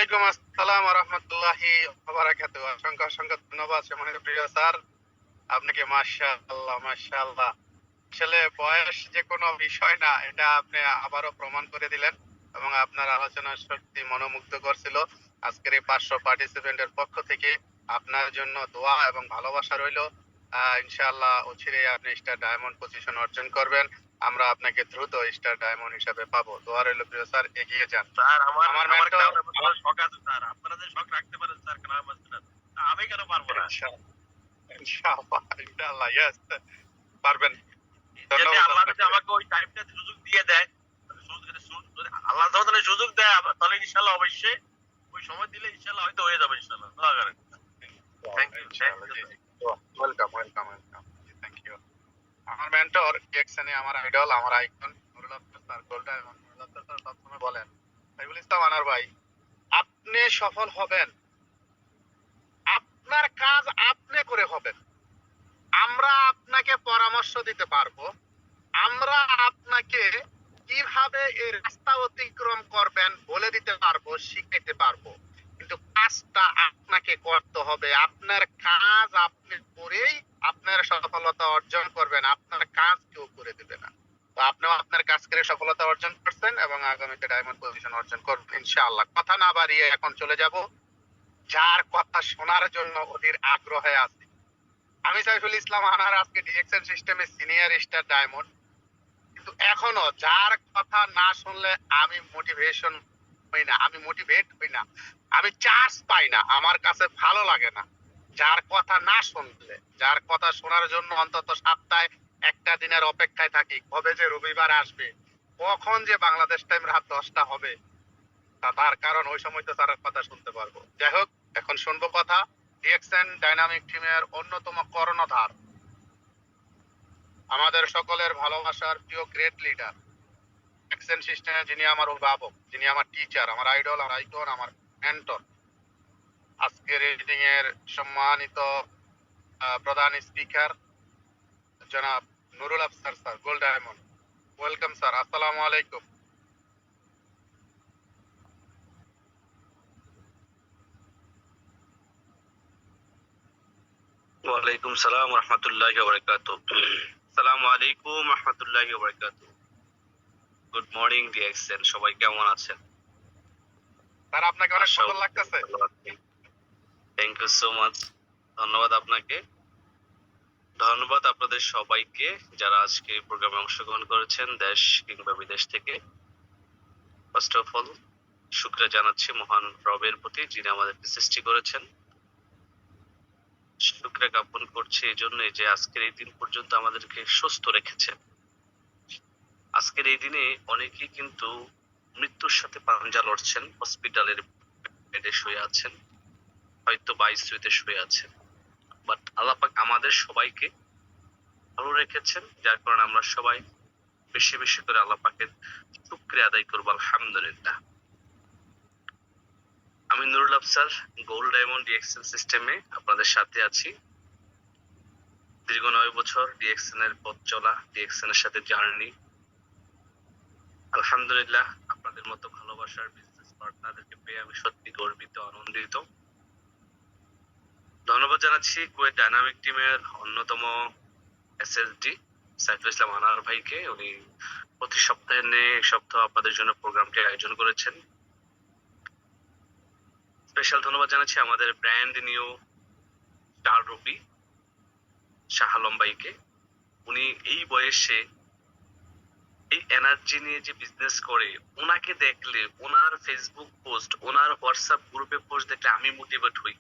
ওয়ালাইকুম আসসালাম ওয়া রাহমাতুল্লাহি ওয়া বারাকাতুহু। অসংখ্য অসংখ্য ধন্যবাদ সম্মানিত প্রিয় স্যার আপনাকে। মাশাআল্লাহ মাশাআল্লাহ। আসলে বয়স যে কোনো বিষয় না, এটা আপনি আবারও প্রমাণ করে দিলেন এবং আপনার আলোচনা সত্যি মনোমুগ্ধ করছিল। আজকের এই 500 পার্টিসিপেন্টের পক্ষ থেকে আপনার জন্য দোয়া এবং ভালোবাসা রইলো। ইনশাআল্লাহ অচিরেই আপনি স্টার ডায়মন্ড পজিশন অর্জন করবেন। আমরা আপনাকে দ্রুত স্টার ডায়মন্ড হিসাবে পাবো। দোয়া রইলো প্রিয় স্যার, এগিয়ে যান। স্যার আমার আমার আমার মেন্টর একটা শখ আছে স্যার, আপনারা যে শখ রাখতে পারেন স্যার, কেন আমি কেন পারবো না? ইনশাআল্লাহ ইনশাআল্লাহ ইয়েস পারবেন। যদি ধন্যবাদ আল্লাহ যদি আপনাকে। আমাকে ওই টাইমটা সুযোগ দিয়ে দেয়, যদি আল্লাহ তাআলা সুযোগ দেয় তাহলে ইনশাআল্লাহ অবশ্যই ওই সময় দিলে ইনশাআল্লাহ হয়তো হয়ে যাবে ইনশাআল্লাহ। দোয়া করেন। থ্যাংক ইউ ইনশাআল্লাহ জি জি। Welcome welcome welcome. Thank you. আমার মেন্টর ডিএক্সএনে আমার আইডল, আমার আইকন নুরুল আফসার স্যার গোল্ডা, এবং নুরুল আফসার স্যার সবসময় বলেন, সাইফুল ইসলাম আনার ভাই, আপনি সফল হবেন, আপনার কাজ আপনি করে হবেন। আমরা আপনাকে পরামর্শ দিতে পারবো, আমরা আপনাকে কিভাবে এই রাস্তা অতিক্রম করবেন বলে দিতে পারবো, শিখাইতে পারবো, কিন্তু কাজটা আপনাকে করতে হবে। আপনার কাজ আপনি করেই আপনার সফলতা অর্জন করবেন, আপনার কাজ কেউ করে দেবে না। তো আপনিও আপনার কাজ করে সফলতা অর্জন করছেন এবং আগামীতে ডায়মন্ড পজিশন অর্জন করবেন ইনশাআল্লাহ। কথা না বাড়িয়ে এখন চলে যাব যার কথা শোনার জন্য অধীর আগ্রহে আছি। আমি সাইফুল ইসলাম আনার, আজকে ডিএক্সএন সিস্টেমে সিনিয়র স্টার ডায়মন্ড, কিন্তু এখনো যার কথা না শুনলে আমি মোটিভেশন হই না, আমি মোটিভেট হই না, আমি চার্জ পাই না, আমার কাছে ভালো লাগে না। যার কথা না শুনলে, যার কথা শোনার জন্য অন্তত সপ্তাহে একটা দিনের অপেক্ষায় থাকি, কবে যে রবিবার আসবে, কখন যে বাংলাদেশ টাইম রাত 10টা হবে, তার কারণ ওই সময় তো তার কথা শুনতে পারবো। যাই হোক, এখন শুনবো কথা ডিএক্সএন ডাইনামিক টিমের অন্যতম কর্ণধার, আমাদের সকলের ভালোবাসার প্রিয় গ্রেট লিডার, ডিএক্সএন সিস্টেমে যিনি আমার অভিভাবক, যিনি আমার টিচার, আমার আইডল, আমার আইকন, আমার মেন্টর, আজকের রিডিং এর সম্মানিত প্রধান স্পিকার জনাব Nurul Afsar sir gold diamond. Welcome sir, আসসালামু আলাইকুম। ওয়ালাইকুম সালাম ওয়া রাহমাতুল্লাহি ওয়া বারাকাতুহু। আসসালামু আলাইকুম ওয়া রাহমাতুল্লাহি ওয়া বারাকাতুহু। গুড মর্নিং ডিএক্সএন, সবাই কেমন আছেন? স্যার আপনাকে অনেক সুন্দর লাগতেছে। Thank you so much. ধন্যবাদ আপনাকে, ধন্যবাদ আপনাদের সবাইকে যারা আজকে এই প্রোগ্রামে অংশগ্রহণ করেছেন দেশ কিংবা বিদেশ থেকে। ফার্স্ট অফ অল শুকরিয়া জানাচ্ছি মহান রবের প্রতি, যিনি আমাদেরকে সৃষ্টি করেছেন। শুকরিয়া জ্ঞাপন করছি এই জন্যই যে আজকের এই দিন পর্যন্ত আমাদেরকে সুস্থ রেখেছেন। আজকের এই দিনে অনেকেই কিন্তু মৃত্যুর সাথে পাঞ্জা লড়ছেন, হসপিটালের বেডে শুয়ে আছেন, হয়তো বা আইসিইউতে শুয়ে আছেন, বাট আল্লাহ পাক আমাদের সবাইকে ভালো রেখেছেন, যার কারণে আমরা সবাই বেশি বেশি করে আল্লাহ পাকের শুকরিয়া আদায় করবো আলহামদুলিল্লাহ। আমি Nurul Afsar gold diamond DXN সিস্টেমে আপনাদের সাথে আছি। দীর্ঘ 9 বছর ডিএক্সএন এর পথ চলা, ডিএক্সএন এর সাথে জার্নি। আলহামদুলিল্লাহ, আপনাদের মতো ভালোবাসার বিজনেস পার্টনারদেরকে পেয়ে আমি সত্যি গর্বিত, আনন্দিত। ধন্যবাদ জানাচ্ছি কুয়েত ডাইনামিক টিমের অন্যতম এসএসডি সাইফুল ইসলাম আনার ভাইকে। উনি প্রতি সপ্তাহে এক সপ্তাহ আপনাদের জন্য প্রোগ্রামটি আয়োজন করেছেন। স্পেশাল ধন্যবাদ জানাচ্ছি আমাদের ব্র্যান্ড নিউ স্টার রবি শাহ আলম ভাইকে। উনি এই বয়সে এই এনার্জি নিয়ে যে বিজনেস করে, ওনাকে দেখলে, ওনার ফেসবুক পোস্ট, ওনার হোয়াটসঅ্যাপ গ্রুপে পোস্ট দেখলে আমি মোটিভেট হই,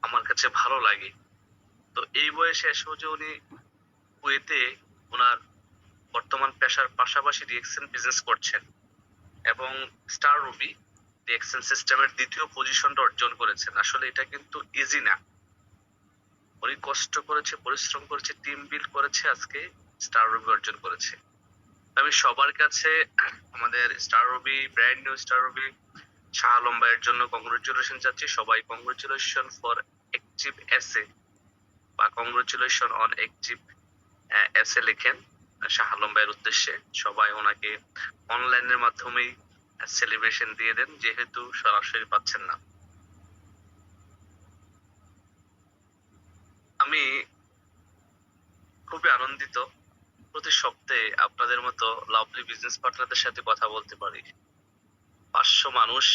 আমার কাছে ভালো লাগে। তো এই বয়সে এসেও যে উনি কুয়েতে ওনার বর্তমান পেশার পাশাপাশি ডিএক্সএন বিজনেস করছেন এবং স্টার রবি ডিএক্সএন সিস্টেমের দ্বিতীয় পজিশনটা অর্জন করেছেন, আসলে এটা কিন্তু ইজি না। উনি কষ্ট করেছে, পরিশ্রম করেছে, টিম বিল্ড করেছে, আজকে স্টার রবি অর্জন করেছে। আমি সবার কাছে আমাদের স্টার রবি, ব্র্যান্ড নিউ স্টার রবি শাহ আলম ভাইয়ের জন্য কংগ্রেচুলেশন চাচ্ছি। সবাই কংগ্রেচুলেশন ফর অ্যাক্টিভ এসএ বা কংগ্রেচুলেশন অন অ্যাক্টিভ এসএ লিখেন শাহ আলম ভাইয়ের উদ্দেশ্যে। সবাই ওনাকে অনলাইনের মাধ্যমেই সেলিব্রেশন দিয়ে দেন, যেহেতু সরাসরি পাচ্ছেন না। আমি খুবই আনন্দিত প্রতি সপ্তাহে আপনাদের মতো লাভলি বিজনেস পার্টনারদের সাথে কথা বলতে পারি। 500 মানুষ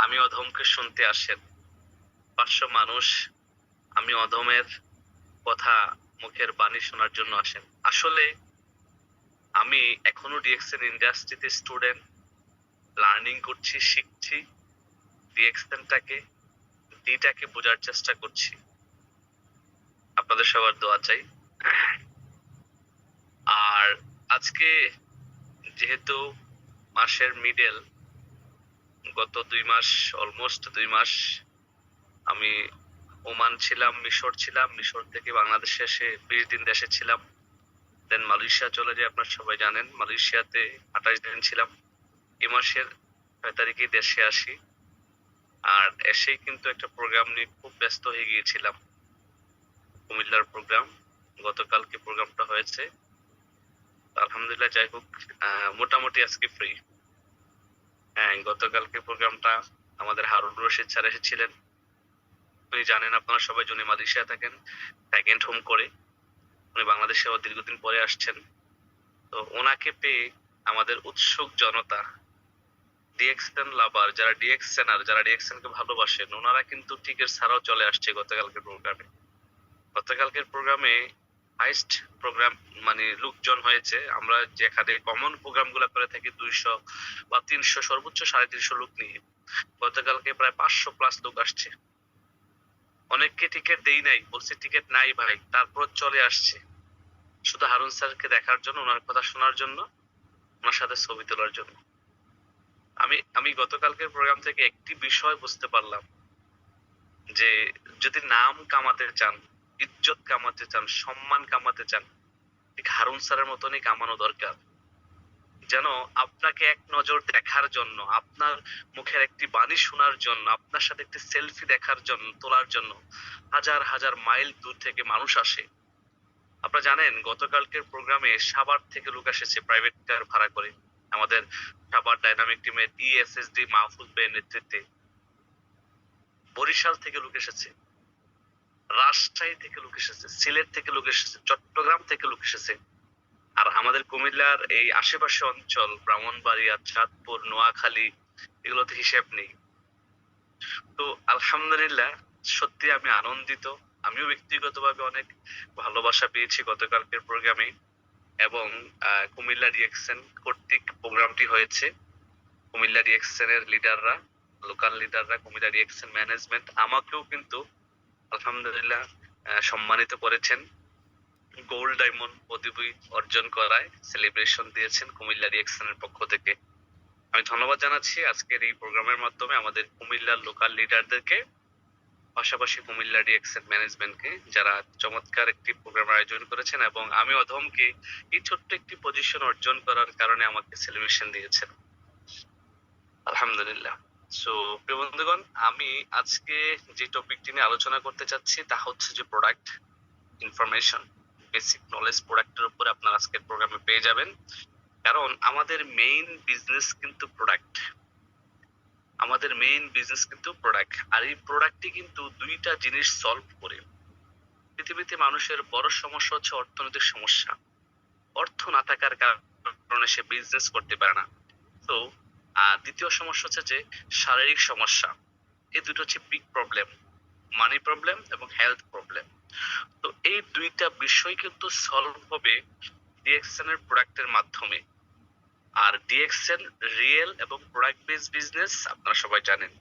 আমি অধমকে শুনতে আসেন, 500 মানুষ আমি অধমের কথা, মুখের বাণী শোনার জন্য আসেন। আসলে আমি এখনো ডিএক্সএন ইন্ডাস্ট্রিতে স্টুডেন্ট, লার্নিং করছি, শিখছি, ডিএক্সএনটাকে, ডিটাকে বোঝার চেষ্টা করছি। আপনাদের সবার দোয়া চাই। আর আজকে যেহেতু মাসের মিডল, গত 2 মাস, অলমোস্ট 2 মাস আমি ওমান ছিলাম, মিশর ছিলাম, মিশর থেকে বাংলাদেশে এসে 20 দিন দেশে ছিলাম, দেন মালয়েশিয়া চলে যাই, আপনারা সবাই জানেন। মালয়েশিয়াতে 28 দিন ছিলাম। এই মাসের 6 তারিখে দেশে আসি। আর এসেই কিন্তু একটা প্রোগ্রাম নিয়ে খুব ব্যস্ত হয়ে গিয়েছিলাম, কুমিল্লার প্রোগ্রাম। গতকালকে প্রোগ্রামটা হয়েছে, আলহামদুলিল্লাহ। যাই হোক, মোটামুটি আজকে ফ্রি। হ্যাঁ, গতকালকে প্রোগ্রামটা আমাদের হারুন রশিদ স্যার এসেছিলেন। উনি জানেন, আপনারা সবাই, উনি মালয়েশিয়া থাকেন, সেকেন্ড হোম করে। উনি বাংলাদেশে দীর্ঘদিন পরে আসছেন। তো ওনাকে পেয়ে আমাদের উৎসুক জনতা, ডিএক্সএন লাভার, যারা ডিএক্সএনার, যারা ডিএক্সএন কে ভালোবাসেন, ওনারা কিন্তু টিকিট ছাড়াও চলে আসছে গতকালকের প্রোগ্রামে। গতকালকের প্রোগ্রামে হাইস্ট প্রোগ্রাম মানে লোকজন হয়েছে। আমরা যেখানে কমন প্রোগ্রাম গুলা করে থাকি 200 বা 300, সর্বোচ্চ 350 লোক নিয়ে, গতকালকে প্রায় 500 প্লাস লোক আসছে। অনেককে টিকিট দেই নাই, বলছে টিকিট নাই ভাই, তারপর চলে আসছে শুধু হারুন স্যারকে দেখার জন্য, ওনার কথা শোনার জন্য, ওনার সাথে ছবি তোলার জন্য। আমি গতকালকের প্রোগ্রাম থেকে একটি বিষয় বুঝতে পারলাম যে যদি নাম কামাতে চান, ইজ্জত কামাতে চান, সম্মান কামাতে চান, ঠিক হারুন স্যারের মতনই কামানো দরকার। যেন আপনাকে এক নজর দেখার জন্য, আপনার মুখের একটি বাণী শোনার জন্য, আপনার সাথে একটি সেলফি দেখার জন্য, তোলার জন্য হাজার হাজার মাইল দূর থেকে মানুষ আসে। আপনারা জানেন, গতকালকের প্রোগ্রামে সাভার থেকে লোক এসেছে প্রাইভেট কার ভাড়া করে, আমাদের সাভার ডাইনামিক টিমের ডিএসএসডি মাহফুজ ভাইয়ের নেতৃত্বে। বরিশাল থেকে লোক এসেছে, রাজশাহী থেকে লোক এসেছে, সিলেট থেকে লোক এসেছে, চট্টগ্রাম থেকে লোক এসেছে। আর আমাদের কুমিল্লার এই আশেপাশে অঞ্চল, ব্রাহ্মণবাড়িয়া, চাঁদপুর, নোয়াখালী, এগুলোতে হিসেব নেই। তো আলহামদুলিল্লাহ, সত্যি আমি আনন্দিত। আমিও ব্যক্তিগতভাবে অনেক ভালোবাসা পেয়েছি গতকালকের প্রোগ্রামে। এবং কুমিল্লা ডিএক্সএন কর্তৃক প্রোগ্রামটি হয়েছে। কুমিল্লা ডিএক্সএন এর লিডাররা, লোকাল লিডাররা, কুমিল্লা ডিএক্সএন ম্যানেজমেন্ট আমাকেও কিন্তু আলহামদুলিল্লাহ সম্মানিত করেছেন। গোল্ড ডায়মন্ড পদবি অর্জন করায় সেলিব্রেশন দিয়েছেন কুমিল্লা ডিএক্সএন এর পক্ষ থেকে। আমি ধন্যবাদ জানাচ্ছি আজকের এই প্রোগ্রামের মাধ্যমে আমাদের কুমিল্লার লোকাল লিডারদেরকে, পাশাপাশি কুমিল্লা ডিএক্সএন ম্যানেজমেন্টকে, যারা চমৎকার একটি প্রোগ্রাম আয়োজন করেছেন এবং আমি অধমকে এই ছোট্ট একটি পজিশন অর্জন করার কারণে আমাকে সেলিব্রেশন দিয়েছেন। আলহামদুলিল্লাহ। সো প্রিয় বন্ধুগণ, আমি আজকে যে টপিকটি নিয়ে আলোচনা করতে চাচ্ছি তা হচ্ছে যে প্রোডাক্ট ইনফরমেশন, বেসিক নলেজ প্রোডাক্টের উপরে আপনারা আজকের প্রোগ্রামে পেয়ে যাবেন। কারণ আমাদের মেইন বিজনেস কিন্তু প্রোডাক্ট, আমাদের মেইন বিজনেস কিন্তু প্রোডাক্ট। আর এই প্রোডাক্টটি কিন্তু দুইটা জিনিস সলভ করে। পৃথিবীতে মানুষের বড় সমস্যা হচ্ছে অর্থনৈতিক সমস্যা। অর্থ না থাকার কারণে সে বিজনেস করতে পারে না। তো দ্বিতীয় সমস্যা হচ্ছে যে শারীরিক সমস্যা। এই দুটো হচ্ছে বিগ প্রবলেম, মানি প্রবলেম এবং হেলথ প্রবলেম। তো এই দুইটা বিষয় কিন্তু সলভ হবে ডিএক্সএন এর প্রোডাক্টের মাধ্যমে। আর ডিএক্সএন রিয়েল এবং প্রোডাক্ট বেসড বিজনেস, আপনারা সবাই জানেন।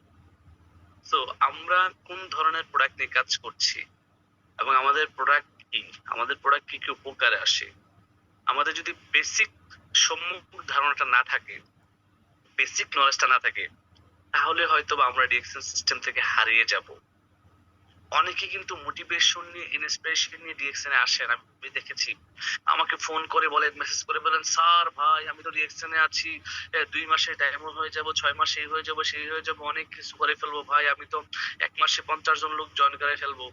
তো আমরা কোন ধরনের প্রোডাক্ট নিয়ে কাজ করছি এবং আমাদের প্রোডাক্ট কি, আমাদের প্রোডাক্ট কি কি উপকারে আসে, আমাদের যদি বেসিক সম্মুখ ধারণাটা না থাকে, বেসিক নলেজটা না থাকে, তাহলে হয়তো আমরা ডিএক্সএন সিস্টেম থেকে হারিয়ে যাব। অনেকে কিন্তু মোটিভেশন নিয়ে, ইন্সপিরেশন নিয়ে ডিএক্সএন এ আসেন। আমি দেখেছি, আমাকে ফোন করে বলেন, মেসেজ করে বলেন, স্যার ভাই আমি তো ডিএক্সএন এ আছি, 2 মাসে ডায়মন্ড হয়ে যাব, 6 মাসে এই হয়ে যাব, সেই হয়ে যাব, অনেক কিছু করে ফেলবো ভাই, আমি তো 1 মাসে 50 জন লোক জয়েন করে ফেলবো।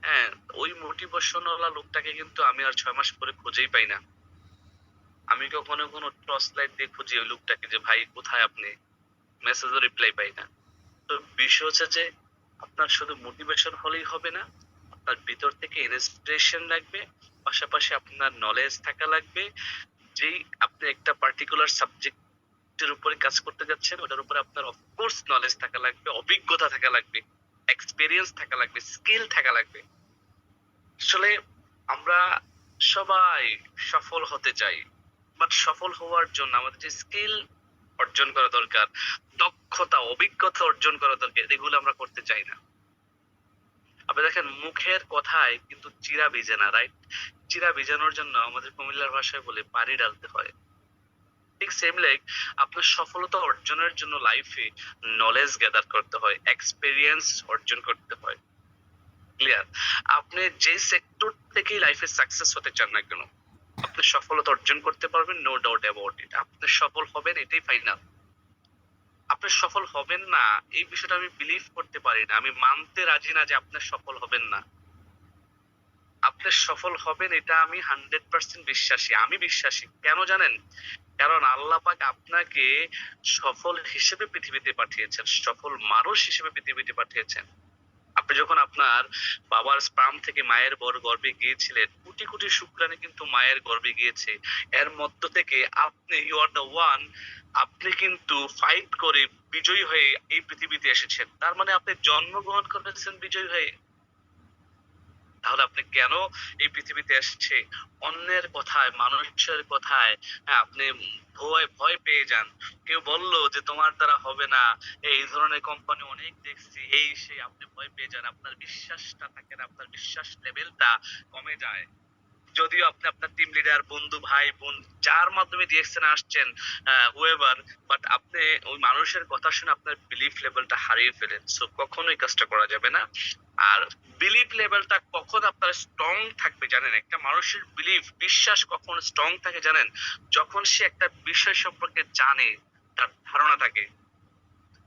হ্যাঁ, ওই মোটিভেশন ওয়ালা লোকটাকে কিন্তু আমি আর 6 মাস পরে খুঁজেই পাই না। আমি কখনো কোনো টর্চ লাইট দিয়ে খুঁজি ওই লোকটাকে যে ভাই কোথায় আপনি, মেসেজও রিপ্লাই পাই না। তো বিষয় হচ্ছে যে আপনার শুধু মোটিভেশন হলেই হবে না, আপনার ভিতর থেকে ইন্সপিরেশন লাগবে, পাশাপাশি আপনার নলেজ থাকা লাগবে। যেই আপনি একটা পার্টিকুলার সাবজেক্টের উপরে কাজ করতে যাচ্ছেন ওটার উপরে আপনার অফকোর্স নলেজ থাকা লাগবে, অভিজ্ঞতা থাকা লাগবে, এক্সপেরিয়েন্স থাকা লাগবে, স্কিল থাকা লাগবে। আসলে আমরা সবাই সফল হতে চাই, বাট সফল হওয়ার জন্য আমাদের যে স্কিল অর্জন করা দরকার, দক্ষতা অভিজ্ঞতা অর্জন করা দরকার, এগুলো আমরা করতে চাই না। আপনি দেখেন মুখের কথায় কিন্তু চিরা ভিজে না, রাইট? চিরা ভিজানোর জন্য আমাদের কুমিল্লার ভাষায় বলে পানি ডালতে হয়। ঠিক সেম লাইক আপনার সফলতা অর্জনের জন্য লাইফে নলেজ গ্যাদার করতে হয়, এক্সপেরিয়েন্স অর্জন করতে হয়। ক্লিয়ার? আপনি যে সেক্টর থেকেই লাইফে সাকসেস হতে চান না কেন, আপনি সফলতা অর্জন করতে পারবেন, নো ডাউট অ্যাবাউট ইট। আপনি সফল হবেন, এটাই ফাইনাল। আপনি সফল হবেন না এই বিষয়টা আমি বিলিভ করতে পারি না, আমি মানতে রাজি না যে আপনি সফল হবেন না। আপনি সফল হবেন এটা আমি 100% বিশ্বাসী। আমি বিশ্বাসী কেন জানেন? কারণ আল্লাহ পাক আপনাকে সফল হিসেবে পৃথিবীতে পাঠিয়েছেন, সফল মানুষ হিসেবে পৃথিবীতে পাঠিয়েছেন। আপনি যখন আপনার বাবার স্পার্ম থেকে মায়ের গর্ভে গিয়েছিলেন, কোটি কোটি শুক্রাণু কিন্তু মায়ের গর্ভে গিয়েছে। এর মধ্য থেকে আপনি ইউ আর দ্য ওয়ান, আপনি কিন্তু ফাইট করে বিজয়ী হয়ে এই পৃথিবীতে এসেছেন। তার মানে আপনি জন্মগ্রহণ করেছেন বিজয়ী হয়ে। তাহলে আপনি কেন এই পৃথিবীতে এসছে অন্যের কথায়, মানুষের কথায় আপনি ভয় ভয় পেয়ে যান? কেউ বললো যে তোমার দ্বারা হবে না, এই ধরনের কোম্পানি অনেক দেখছি, এই সেই, আপনি ভয় পেয়ে যান, আপনার বিশ্বাসটা থাকে না, আপনার বিশ্বাস লেভেলটা কমে যায়। যদিও আপনি আপনার টিম লিডার, বন্ধু, ভাই বোন, যার মাধ্যমে ডিএক্সএন আসছেন, হুয়েভার, বাট আপনি ওই মানুষের কথা শুনে আপনার বিলিফ লেভেলটা হারিয়ে ফেলেন। সো কখনোই কাজটা করা যাবে না। আর বিলিফ লেভেলটা কখন আপনার স্ট্রং থাকবে জানেন? একটা মানুষের বিলিফ, বিশ্বাস কখন স্ট্রং থাকে জানেন? যখন সে একটা বিষয় সম্পর্কে জানে, তার ধারণা থাকে।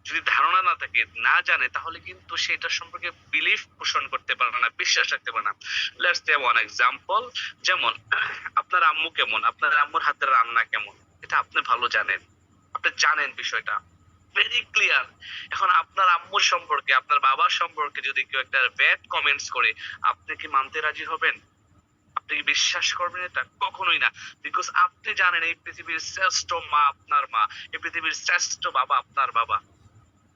যদি ধারণা না থাকে, না জানে, তাহলে কিন্তু সেটা সম্পর্কে বিলিফ পোষণ করতে পারে না, বিশ্বাস রাখতে পারে না। Let's take one example. যেমন আপনার আম্মু কেমন, আপনার আম্মুর হাতের রান্না কেমন, এটা আপনি ভালো জানেন, আপনি জানেন বিষয়টা ভেরি ক্লিয়ার। এখন আপনার আম্মুর সম্পর্কে, আপনার বাবার সম্পর্কে যদি কেউ একটা ব্যাড কমেন্টস করে, আপনি কি মানতে রাজি হবেন? আপনি কি বিশ্বাস করবেন এটা? কখনোই না। বিকজ আপনি জানেন এই পৃথিবীর শ্রেষ্ঠ মা আপনার মা, এই পৃথিবীর শ্রেষ্ঠ বাবা আপনার বাবা,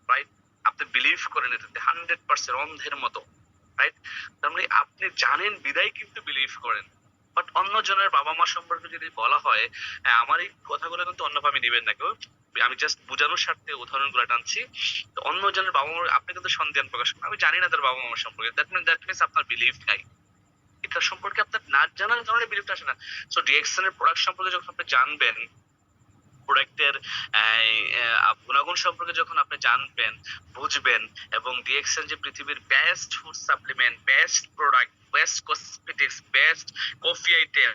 রাইট? আপনি বিলিভ করেন এটাতে 100% অন্ধের মতো, রাইট? তার মানে আপনি জানেন বিদায় কিন্তু বিলিভ করেন। বাট অন্য জনের বাবা মা সম্পর্কে যদি বলা হয়, আমার এই কথাগুলো কিন্তু অন্যভাবে নেবেন না কেউ, আমি জাস্ট বোঝানোর স্বার্থে উদাহরণগুলো টানছি। তো অন্য জনের বাবা মা আপনি কিন্তু সন্দেহ প্রকাশ করেন, আমি জানি না তার বাবা মা সম্পর্কে, দ্যাট মিনস আপনার বিলিভ নাই। এটা সম্পর্কে আপনার না জানার কারণে বিলিভটা আসে না। সো ডিএক্সএন এর প্রোডাক্ট সম্পর্কে যখন আপনি জানবেন, প্রোডাক্টের গুণাগুণ সম্পর্কে যখন আপনি জানবেন, বুঝবেন, এবং ডিএক্সএন যে পৃথিবীর best food supplement, best product, best cosmetics, best coffee item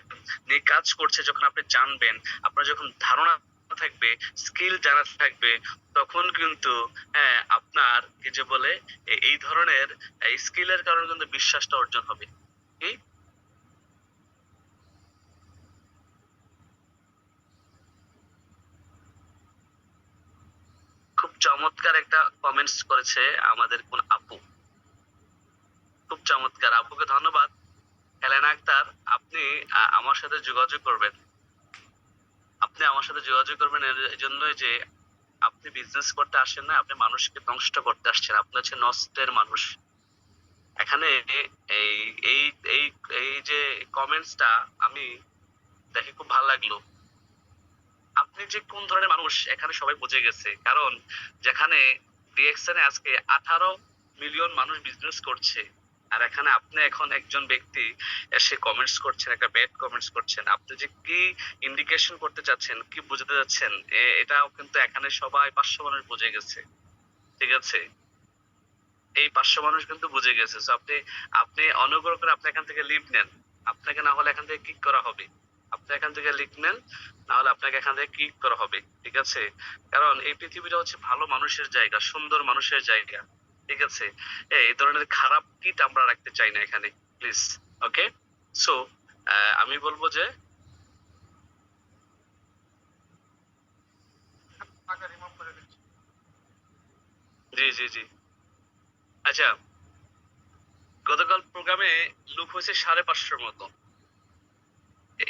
নিয়ে কাজ করছে, যখন আপনি জানবেন, আপনার যখন ধারণা থাকবে, স্কিল জানা থাকবে, তখন কিন্তু আপনার কি যে বলে এই ধরনের স্কিলের কারণে কিন্তু বিশ্বাসটা অর্জন হবে। কি খুব চমৎকার একটা কমেন্টস করেছে আমাদের কোন আপু, খুব চমৎকার। আপুকে ধন্যবাদ। হেলেনা আক্তার, আপনি আমার সাথে যোগাযোগ করবেন, আপনি আমার সাথে যোগাযোগ করবেন এর জন্যই যে আপনি বিজনেস করতে আসেন না, আপনি মানুষকে নষ্ট করতে আসছেন, আপনি হচ্ছে নষ্টের মানুষ। এখানে এই এই এই এই যে কমেন্টসটা আমি দেখে খুব ভালো লাগলো। আপনি যে কোন ধরনের মানুষ এখানে সবাই বুঝে গেছে, কারণ যেখানে ডিএক্সএনে আজকে 18 মিলিয়ন মানুষ বিজনেস করছে, আর এখানে আপনি এখন একজন ব্যক্তি এসে কমেন্টস করছেন, একটা ব্যাড কমেন্টস করছেন, আপনি যে কি ইন্ডিকেশন করতে চাচ্ছেন, কি বুঝাতে যাচ্ছেন, এটাও কিন্তু এখানে সবাই 500 মানুষ বুঝে গেছে। ঠিক আছে, এই 500 মানুষ কিন্তু বুঝে গেছে। So আপনি আপনি অনুগ্রহ করে আপনি এখান থেকে লিভ নেন, আপনাকে না হলে এখান থেকে কিক করা হবে। আপনি এখান থেকে লিভ নেন, না হলে আপনাকে এখান থেকে কিক করা হবে। ঠিক আছে, কারণ এই পৃথিবীটা হচ্ছে ভালো মানুষের জায়গা, সুন্দর মানুষের জায়গা। ঠিক আছে, এই ধরনের খারাপ কিট আমরা রাখতে চাই না এখানে, প্লিজ। ওকে, সো আমি বলবো যে আপনাকে রিমুভ করে দিচ্ছি। জি জি জি। আচ্ছা, গতকাল প্রোগ্রামে লুক হয়েছে 550 মতো।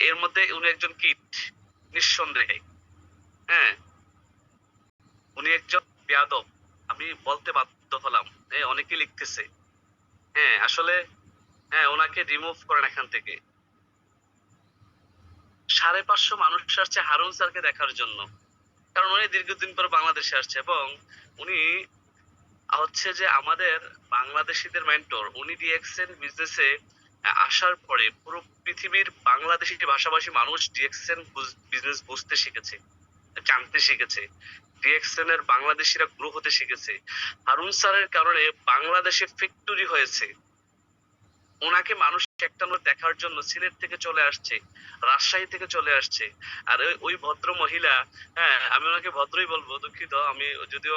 এর মধ্যে উনি একজন কিট, নিঃসন্দেহে। হ্যাঁ, উনি একজন বেয়াদব, আমি বলতে বাধ্য হলাম। অনেকে লিখতেছে। হ্যাঁ আসলে, হ্যাঁ ওনাকে রিমুভ করেন এখান থেকে। 550 মানুষ আসছে হারুন স্যারকে দেখার জন্য, কারণ উনি দীর্ঘদিন পর বাংলাদেশে আসছে এবং উনি হচ্ছে যে আমাদের বাংলাদেশিদের মেন্টর। উনি ডিএক্সএন বিজনেসে আসার পরে পুরো পৃথিবীর বাংলাদেশি ভাষাভাষী মানুষ ডিএক্সএন বিজনেস বুঝতে শিখেছে, জানতে শিখেছে। ডিএক্সএন এর বাংলাদেশিরা গ্রো হতে শিখেছে। হারুন স্যারের কারণে বাংলাদেশে ফ্যাক্টরি হয়েছে। ওনাকে মানুষ একটা দেখার জন্য সিলেট থেকে চলে আসছে, রাজশাহী থেকে চলে আসছে। আর ওই ভদ্র মহিলা, হ্যাঁ আমি ওনাকে ভদ্রই বলবো, দুঃখিত আমি যদিও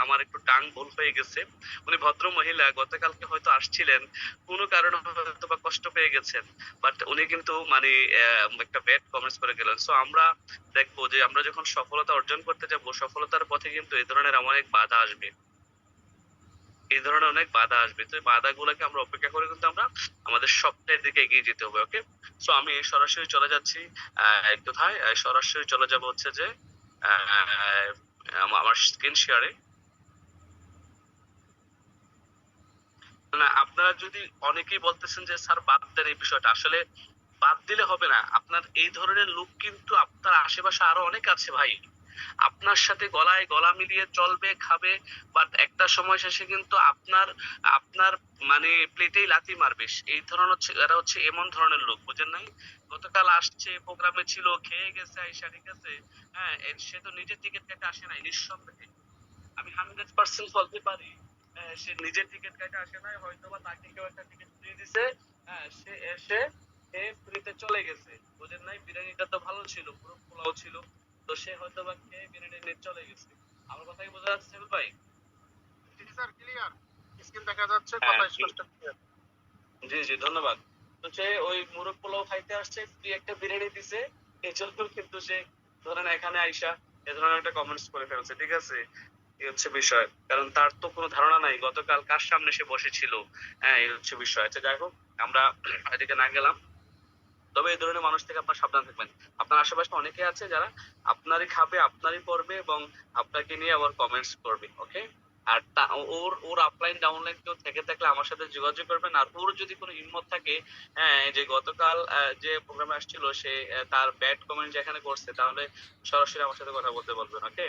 আমার একটু টাং ভুল হয়ে গেছে। উনি ভদ্র মহিলা গতকালকে হয়তো আসছিলেন, কোনো কারণে হয়তো বা কষ্ট পেয়ে গেছেন, বাট উনি কিন্তু মানে একটা ব্যাড কমেন্টস করে গেলেন। সো আমরা দেখবো যে আমরা যখন সফলতা অর্জন করতে যাবো, সফলতার পথে কিন্তু এই ধরনের অনেক বাধা আসবে, এই ধরনের অনেক বাধা আসবে। তো এই বাধাগুলোকে আমরা অপেক্ষা করে কিন্তু আমরা আমাদের স্বপ্নের দিকে এগিয়ে যেতে হবে। ওকে, সো আমি সরাসরি চলে যাচ্ছি কোথায়, সরাসরি চলে যাব হচ্ছে যে আহ, আমার স্ক্রিন শেয়ারে। না আপনারা যদি অনেকেই বলতেছেন যে স্যার বাদ দেন এই বিষয়টা, আসলে বাদ দিলে হবে না। আপনার এই ধরনের লোক কিন্তু আপনার আশেপাশে আরো অনেক আছে ভাই, আপনার সাথে গলায় গলা মিলিয়ে চলবে, খাবে, বাট একটা সময় শেষে কিন্তু আপনার আপনার মানে প্লেটেই লাথি মারবে। এই ধরনের হচ্ছে এরা, হচ্ছে এমন ধরনের লোক, বুঝেন নাই? গতকাল আসছে, প্রোগ্রামে ছিল, খেয়ে গেছে, আইসা ঠিক আছে। হ্যাঁ সে তো নিজের টিকিট কেটে আসে নাই, নিঃসন্দেহে আমি 100% বলতে পারি। সে নিজের টিকিট কেটে আসে নাই, হয়তো বা তাকে কেউ একটা টিকিট ফ্রি দিছে। হ্যাঁ সে এসে ফ্রিতে চলে গেছে, বুঝেন নাই? বিরিয়ানিটা তো ভালো ছিল, পুরো পোলাও ছিল। তো সে হয়তো বা খেয়ে বিরিয়ানি নিয়ে চলে গেছে। আমার কথা কি বোঝা যাচ্ছে ভাই? জি স্যার, ক্লিয়ার। স্ক্রিন দেখা যাচ্ছে, হ্যাঁ কথা স্পষ্ট ক্লিয়ার। জি জি ধন্যবাদ। তো সে ওই মোরগ পোলাও খাইতে আসছে, ফ্রি একটা বিরিয়ানি দিছে, এই জন্য কিন্তু সে ধরেন এখানে আইসা এ ধরনের একটা কমেন্টস করে ফেলছে, ঠিক আছে? এই হচ্ছে বিষয়, কারণ তার তো কোনো ধারণা নাই গতকাল কার সামনে সে বসেছিল। হ্যাঁ এই হচ্ছে বিষয়। আচ্ছা যাই হোক, আমরা এদিকে না গেলাম। তবে এই ধরনের মানুষ থেকে আপনার সাবধান থাকবেন। আপনার আশেপাশে অনেকে আছে যারা আপনারই খাবে, আপনারই পড়বে এবং আপনাকে নিয়ে আবার কমেন্টস করবে। ওকে, আর ওর ওর আপলাইন ডাউনলাইন কেউ থেকে থাকলে আমার সাথে যোগাযোগ করবেন। আর ওর যদি কোনো হিম্মত থাকে, হ্যাঁ যে গতকাল যে প্রোগ্রামে আসছিল সে তার ব্যাড কমেন্ট যেখানে করছে, তাহলে সরাসরি আমার সাথে কথা বলতে বলবেন। ওকে,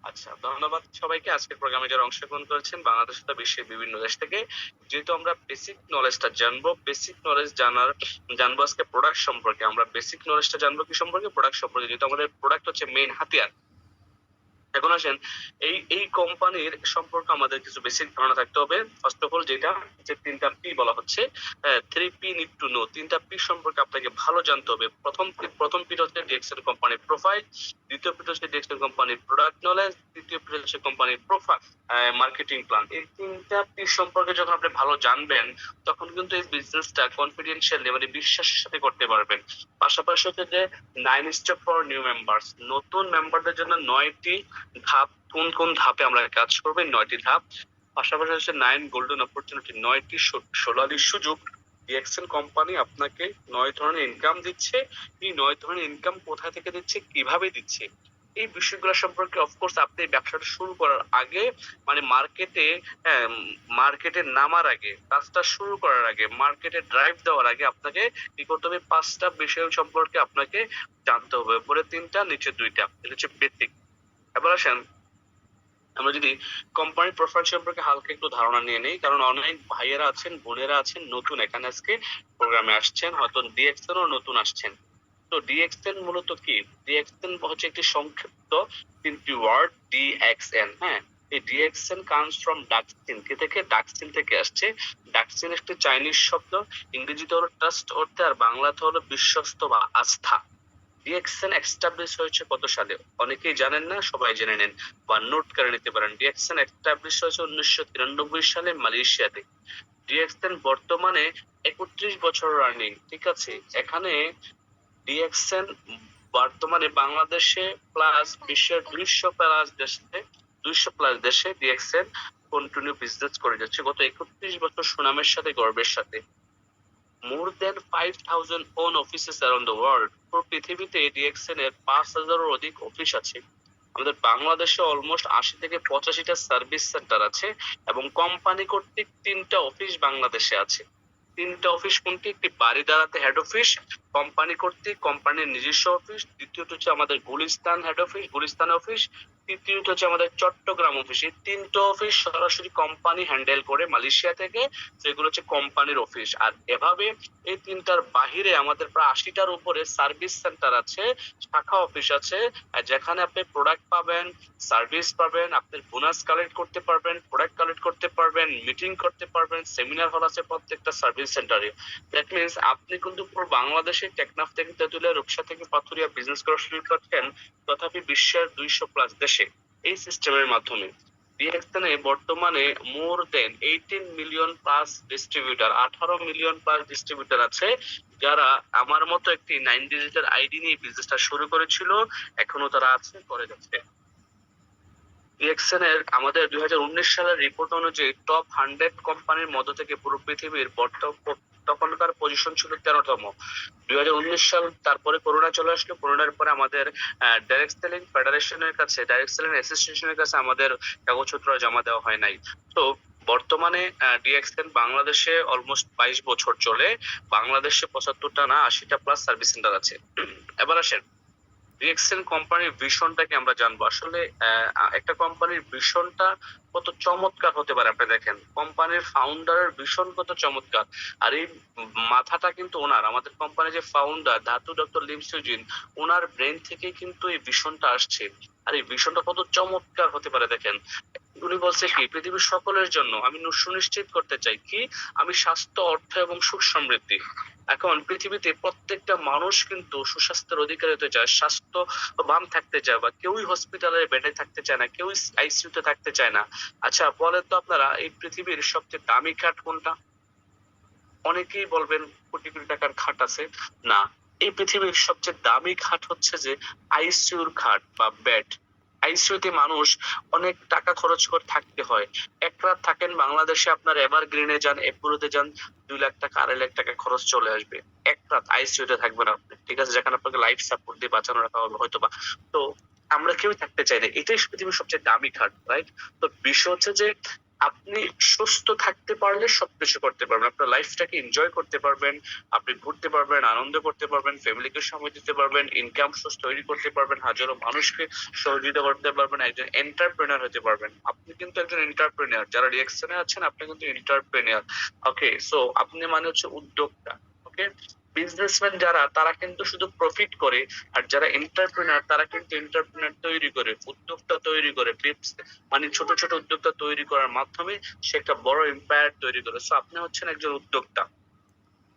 আচ্ছা ধন্যবাদ সবাইকে আজকের প্রোগ্রামে যারা অংশগ্রহণ করেছেন বাংলাদেশ তথা বিশ্বের বিভিন্ন দেশ থেকে। যেহেতু আমরা বেসিক নলেজটা জানবো, বেসিক নলেজ জানবো আজকে প্রোডাক্ট সম্পর্কে। আমরা বেসিক নলেজটা জানবো কি সম্পর্কে? প্রোডাক্ট সম্পর্কে, যেহেতু আমাদের প্রোডাক্ট হচ্ছে মেইন হাতিয়ার। এখন আসেন, এই এই কোম্পানির সম্পর্কে আমাদের কিছু বেসিক ধারণা থাকতে হবে। ফার্স্ট অফ অল যেটা যে 3টা পি বলা হচ্ছে, 3 পি নিড টু নো। 3টা পি সম্পর্কে আপনাকে ভালো জানতে হবে। প্রথম পি হচ্ছে ডিএক্সএল কোম্পানির প্রোফাইল, দ্বিতীয় পি হচ্ছে ডিএক্সএল কোম্পানির প্রোডাক্ট নলেজ, তৃতীয় পি হচ্ছে কোম্পানির প্রোফাইল মার্কেটিং প্ল্যান। এই 3টা পি সম্পর্কে যখন আপনি ভালো জানবেন, তখন কিন্তু এই বিজনেসটা কনফিডেন্সিয়ালি মানে বিশ্বাসের সাথে করতে পারবেন। পাশাপাশি হচ্ছে যে 9 স্টেপ ফর নিউ মেম্বার্স, নতুন মেম্বারদের জন্য 9টি ধাপ। কোন কোন ধাপে আমরা কাজ করবো? 9টি ধাপ। পাশাপাশি হচ্ছে 9 গোল্ডেন অপরচুনিটি, 9টি সোনালী সুযোগ। ডিএক্সএল কোম্পানি আপনাকে 9 ধরনের ইনকাম দিচ্ছে। এই 9 ধরনের ইনকাম কোথা থেকে দিচ্ছে, কিভাবে দিচ্ছে, এই বিষয়গুলো সম্পর্কে অফকোর্স আপনি ব্যবসাটা শুরু করার আগে মানে মার্কেটে নামার আগে, কাজটা শুরু করার আগে, মার্কেটে ড্রাইভ দেওয়ার আগে আপনাকে কি করতে হবে? 5টা বিষয় সম্পর্কে আপনাকে জানতে হবে। উপরে 3টা, নিচে 2টা, এটা হচ্ছে বেসিক। এবার আসেন, আমরা যদি কোম্পানির প্রোফাইল সম্পর্কে হালকা একটু ধারণা নিয়ে নেই, কারণ অনেক ভাইয়েরা আছেন, বোনেরা আছেন নতুন এখানে আজকে প্রোগ্রামে আসছেন, হয়তো ডিএক্সএন ও নতুন আসছেন। তো ডিএক্সএন মূলত কি? ডিএক্সএন হচ্ছে একটি সংক্ষিপ্ত 3টি ওয়ার্ড, ডিএক্সএন। হ্যাঁ, এই ডিএক্সএন কামস ফ্রম ডাকসিন। কি থেকে? ডাকসিন থেকে আসছে। ডাকসিন একটি চাইনিজ শব্দ, ইংরেজিতে হলো ট্রাস্ট অর্থে, আর বাংলাতে হলো বিশ্বস্ত বা আস্থা। ডিএক্সএন এস্টাবলিশ হয়েছে কত সালে? অনেকেই জানেন না, সবাই জেনে নেন বা নোট করে নিতে পারেন। ডিএক্সএন এস্টাবলিশ হয়েছে 1993 সালে মালয়েশিয়াতে। ডিএক্সএন বর্তমানে 31 বছর রানিং, ঠিক আছে? এখানে ডিএক্সএন বর্তমানে বাংলাদেশে প্লাস বিশ্বের 200 প্লাস দেশে ডিএক্সএন কন্টিনিউ বিজনেস করে যাচ্ছে গত 31 বছর সুনামের সাথে, গর্বের সাথে। More than 5,000 own offices around the world. পুরো পৃথিবীতে ডিএক্সএন এর 5,000-এর অধিক অফিস আছে। আমাদের বাংলাদেশে অলমোস্ট 80 থেকে 85টা সার্ভিস সেন্টার আছে এবং কোম্পানি কর্তৃক 3টা অফিস বাংলাদেশে আছে। 3টা অফিস কোনটি? একটি বারিধারাতে হেড অফিস কোম্পানি কর্তৃক, কোম্পানির নিজস্ব অফিস। দ্বিতীয়ত হচ্ছে আমাদের Gulistan head office, Gulistan office. তৃতীয়ত হচ্ছে আমাদের চট্টগ্রাম অফিস। এই 3টা অফিস সরাসরি কোম্পানি হ্যান্ডেল করে মালয়েশিয়া থেকে, যেগুলো হচ্ছে কোম্পানির অফিস। আর এভাবে এই 3টার বাহিরে আমাদের প্রায় 80টার উপরে সার্ভিস সেন্টার আছে, শাখা অফিস আছে, যেখানে আপনি প্রোডাক্ট পাবেন, সার্ভিস পাবেন, আপনি বোনাস কালেক্ট করতে পারবেন, প্রোডাক্ট কালেক্ট করতে পারবেন, মিটিং করতে পারবেন, সেমিনার হল আছে প্রত্যেকটা সার্ভিস সেন্টারে। দ্যাট মিনস আপনি কিন্তু পুরো বাংলাদেশে টেকনাফ থেকে তেঁতুলিয়া, রূপসা থেকে পাথুরিয়া বিজনেস করা শুরু করছেন, তথাপি বিশ্বের 200+ দেশে এই সিস্টেমের মাধ্যমে। ডিএক্সএন-এ বর্তমানে মোর দেন 18 million plus distributor, 18 million plus distributor আছে, যারা আমার মতো একটি 9 ডিজিটের আইডি নিয়ে বিজনেসটা শুরু করেছিল, এখনো তারা আছে, করে যাচ্ছে। ডিএক্সএন এর আমাদের 2019 সালের রিপোর্ট অনুযায়ী টপ 100 কোম্পানির মধ্য থেকে পুরো পৃথিবীর তখনকার পজিশন ছিল 13তম। 2019 সাল, তারপরে করোনা চলে আসলো। করোনার পরে আমাদের ডাইরেক্ট সেলিং ফেডারেশনের কাছে, ডাইরেক্ট সেলিং অ্যাসোসিয়েশনের কাছে আমাদের কাগজপত্র জমা দেওয়া হয় নাই। তো বর্তমানে ডিএক্সএন বাংলাদেশে অলমোস্ট 22 বছর চলে। বাংলাদেশে 75টা না 80টা প্লাস সার্ভিস সেন্টার আছে। এবার আসেন ডিএক্সএন কোম্পানির ভিশনটাকে আমরা জানবো। আসলে একটা কোম্পানির ভিশনটা কত চমৎকার হতে পারে। আপনি দেখেন কোম্পানির ফাউন্ডারের ভিশন কত চমৎকার, আর এই মাথাটা কিন্তু ওনার, আমাদের কোম্পানির যে ফাউন্ডার ধাতু ডক্টর লিম সুজিন, ওনার ব্রেন থেকে কিন্তু এই ভিশনটা আসছে। আর এই ভিশনটা কত চমৎকার হতে পারে দেখেন। উনি বলছে কি, পৃথিবীর সকলের জন্য আমি সুনিশ্চিত করতে চাই কি, আমি স্বাস্থ্য, অর্থ এবং সুখ সমৃদ্ধি। এখন পৃথিবীতে প্রত্যেকটা মানুষ কিন্তু সুস্বাস্থ্যের অধিকারী হতে চায়, স্বাস্থ্যবান থাকতে চায়, বা কেউই হসপিটালের বেডে থাকতে চায় না, কেউই আইসিইউতে থাকতে চায় না। আচ্ছা বলেন তো আপনারা, এই পৃথিবীর সবচেয়ে দামি খাট কোনটা? অনেকেই বলবেন কোটি কোটি টাকার খাট আছে। না, এই পৃথিবীর সবচেয়ে দামি খাট হচ্ছে যে আইসিইউর খাট বা বেড। আইসিইউতে মানুষ অনেক টাকা খরচ করে থাকতে হয়। এক রাত থাকেন বাংলাদেশে, আপনার এভারগ্রিনে যান, এপুরোতে যান, 2 লাখ টাকা 2.5 লাখ টাকা খরচ চলে আসবে। এক রাত আইসিইউতে থাকবেন আপনি, ঠিক আছে, যেখানে আপনাকে লাইফ সাপোর্ট দিয়ে বাঁচানো রাখা হবে হয়তো বা। তো আমরা কেউই থাকতে চাই না, এটাই পৃথিবীর সবচেয়ে দামি খাট, রাইট? তো বিষয় হচ্ছে যে আপনি সুস্থ থাকতে পারলে সবকিছু করতে পারবেন, আপনার লাইফটাকে এনজয় করতে পারবেন, আপনি ঘুরতে পারবেন, আনন্দ করতে পারবেন, ফ্যামিলিকে সময় দিতে পারবেন, ইনকাম সোর্স তৈরি করতে পারবেন, হাজারো মানুষকে সহযোগিতা করতে পারবেন, একজন এন্টারপ্রেনার হতে পারবেন। আপনি কিন্তু একজন এন্টারপ্রেনার, যারা ডিএক্সএন-এ আছেন আপনি কিন্তু এন্টারপ্রেনার। ওকে, সো আপনি মানে হচ্ছে উদ্যোক্তা। ওকে, বিজনেসম্যান যারা, তারা কিন্তু শুধু প্রফিট করে, আর যারা এন্টারপ্রেনার তারা কিন্তু এন্টারপ্রেনার তৈরি করে, উদ্যোক্তা তৈরি করে। মানে ছোট ছোট উদ্যোক্তা তৈরি করার মাধ্যমে সে একটা বড় এম্পায়ার তৈরি করে। সো আপনি হচ্ছেন একজন উদ্যোক্তা।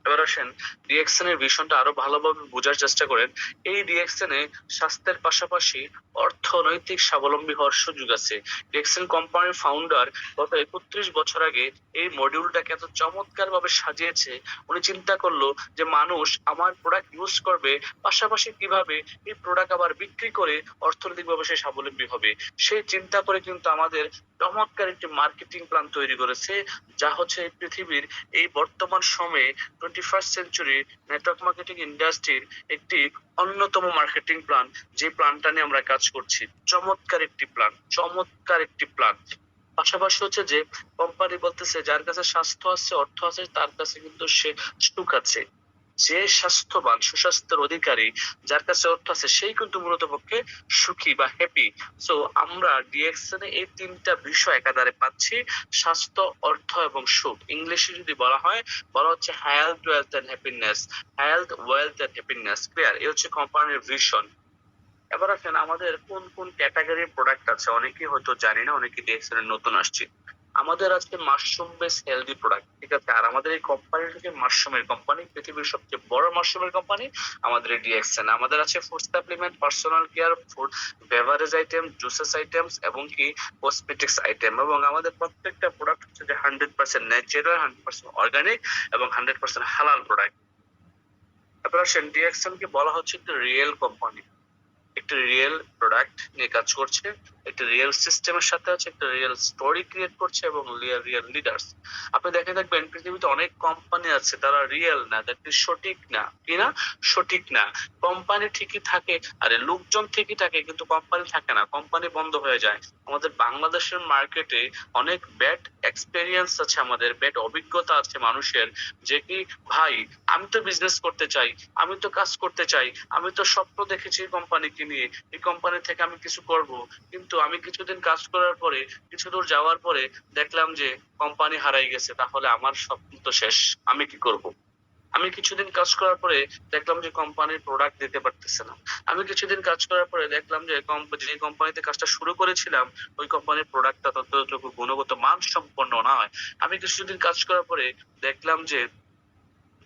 এবার আসেন ডিএক্সএন এর ভিশনটা আরো ভালোভাবে বোঝার চেষ্টা করেন। এই ডিএক্সএন এ স্বাস্থ্যের পাশাপাশি অর্থনৈতিক স্বাবলম্বী হওয়ার সুযোগ আছে। ডিএক্সএন কোম্পানির ফাউন্ডার গত 31 বছর আগে এই মডিউলটাকে এত চমৎকার ভাবে সাজিয়েছে। উনি চিন্তা করলো যে মানুষ আমার প্রোডাক্ট ইউজ করবে, পাশাপাশি কিভাবে এই প্রোডাক্ট আবার বিক্রি করে অর্থনৈতিকভাবে সে স্বাবলম্বী হবে, সেই চিন্তা করে কিন্তু আমাদের চমৎকার একটি মার্কেটিং প্ল্যান তৈরি করেছে, যা হচ্ছে এই পৃথিবীর এই বর্তমান সময়ে 21st সেঞ্চুরি নেটওয়ার্ক মার্কেটিং ইন্ডাস্ট্রির একটি অন্যতম মার্কেটিং প্ল্যান, যে প্ল্যানটা নিয়ে আমরা কাজ করছি। চমৎকার একটি প্ল্যান, চমৎকার একটি প্ল্যান। পাশাপাশি হচ্ছে যে কোম্পানি বলতেছে যার কাছে স্বাস্থ্য আছে, অর্থ আছে, তার কাছে কিন্তু সে সুখ আছে। যে স্বাস্থ্যবান, সুস্বাস্থ্যের অধিকারী, যার কাছে অর্থ আছে, সেই কিন্তু মূলত পক্ষে সুখী বা হ্যাপি। সো আমরা ডিএক্সএন এ এই 3টা বিষয় একাধারে পাচ্ছি, স্বাস্থ্য, অর্থ এবং সুখ। ইংলিশে যদি বলা হচ্ছে health, wealth and happiness. Health, wealth and happiness. Clear? এই হচ্ছে কোম্পানির ভিশন। এবার আসেন আমাদের কোন কোন ক্যাটাগরির প্রোডাক্ট আছে, অনেকেই হয়তো জানি না, অনেকে ডিএক্সএন এর নতুন আসছে। আমাদের আছে মাশরুম বেস হেলদি প্রোডাক্ট, ঠিক আছে। আর আমাদের এই কোম্পানি হচ্ছে মাশরুমের কোম্পানি, পৃথিবীর সবচেয়ে বড় মাশরুমের কোম্পানি আমাদের এই ডিএক্সএন। আমাদের আছে food supplement, personal care, food beverage item, juices items এবং কি কসমেটিক্স আইটেম। এবং আমাদের প্রত্যেকটা প্রোডাক্ট হচ্ছে যে 100% ন্যাচারাল, 100% অর্গানিক এবং 100% হালাল প্রোডাক্ট। আপনারা আসেন, ডিএক্সএন কে বলা হচ্ছে একটা রিয়েল কোম্পানি, একটা রিয়েল প্রোডাক্ট নিয়ে কাজ করছে, একটা রিয়েল সিস্টেমের সাথে আছে, একটা রিয়েল স্টোরি ক্রিয়েট করছে এবং রিয়েল লিডার্স। আপনি দেখে থাকবেন পৃথিবীতে অনেক কোম্পানি আছে তারা রিয়েল না, দ্যাট ইজ সঠিক না, কি না, সঠিক না। কোম্পানি ঠিকই থাকে, আরে লোকজন ঠিকই থাকে, কিন্তু কোম্পানি থাকে না, কোম্পানি বন্ধ হয়ে যায়। আমাদের বাংলাদেশের মার্কেটে অনেক ব্যাড এক্সপেরিয়েন্স আছে, আমাদের ব্যাড অভিজ্ঞতা আছে মানুষের, যে কি ভাই আমি তো বিজনেস করতে চাই, আমি তো কাজ করতে চাই, আমি তো স্বপ্ন দেখেছি এই কোম্পানিকে নিয়ে, এই কোম্পানি থেকে আমি কিছু করব, কিন্তু আমি কিছুদিন কাজ করার পরে, কিছু দূর যাওয়ার পরে দেখলাম যে কোম্পানি হারাই গেছে, তাহলে আমার স্বপ্ন তো শেষ, আমি কি করব? আমি কিছুদিন কাজ করার পরে দেখলাম যে কোম্পানির প্রোডাক্ট দিতে পারতেছে না। আমি কিছুদিন কাজ করার পরে দেখলাম যে যে কোম্পানিতে কাজটা শুরু করেছিলাম ওই কোম্পানির প্রোডাক্টটা ততটুকু গুণগত মান সম্পন্ন নয়। আমি কিছুদিন কাজ করার পরে দেখলাম যে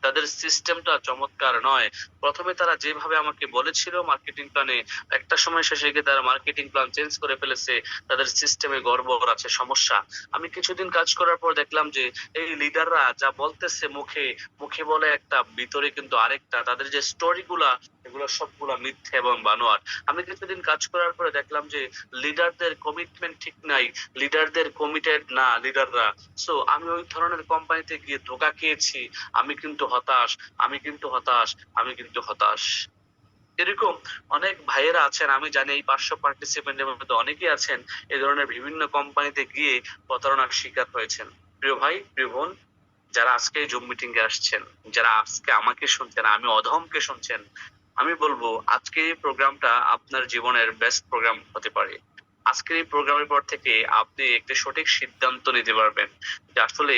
তাদের সিস্টেমটা চমৎকার নয়। প্রথমে তারা যেভাবে আমাকে বলেছিল মার্কেটিং প্ল্যানে, একটা সময় শেষে গিয়ে তারা মার্কেটিং প্ল্যান চেঞ্জ করে ফেলেছে, তাদের সিস্টেমে গড়বড় আছে, সমস্যা। আমি কিছুদিন কাজ করার পর দেখলাম যে এই লিডাররা যা বলতেছে মুখে, মুখে বলে একটা, ভিতরে কিন্তু আরেকটা, তাদের যে স্টোরি গুলা এগুলো সবগুলা মিথ্যে এবং বানোয়ার। আমি কিছুদিন কাজ করার পরে দেখলাম যে লিডারদের কমিটমেন্ট ঠিক নাই, লিডারদের কমিটেড না লিডাররা। সো আমি ওই ধরনের কোম্পানিতে গিয়ে ধোঁকা খেয়েছি। আমি কিন্তু হতাশ, আমি কিন্তু হতাশ, আমি কিন্তু হতাশ। এরকম অনেক ভাইয়েরা আছেন, আমি জানি এই 500 পার্টিসিপেন্টের মধ্যে অনেকেই আছেন এই ধরনের বিভিন্ন কোম্পানিতে গিয়ে প্রতারণার শিকার হয়েছেন। প্রিয় ভাই, প্রিয় বোন, যারা আজকে এই জুম মিটিং এ আসছেন, যারা আজকে আমাকে শুনছেন, আমি অধমকে শুনছেন, আমি বলবো আজকে এই প্রোগ্রামটা আপনার জীবনের বেস্ট প্রোগ্রাম হতে পারে। আজকের এই প্রোগ্রামের পর থেকে আপনি একটি সঠিক সিদ্ধান্ত নিতে পারবেন যে আসলে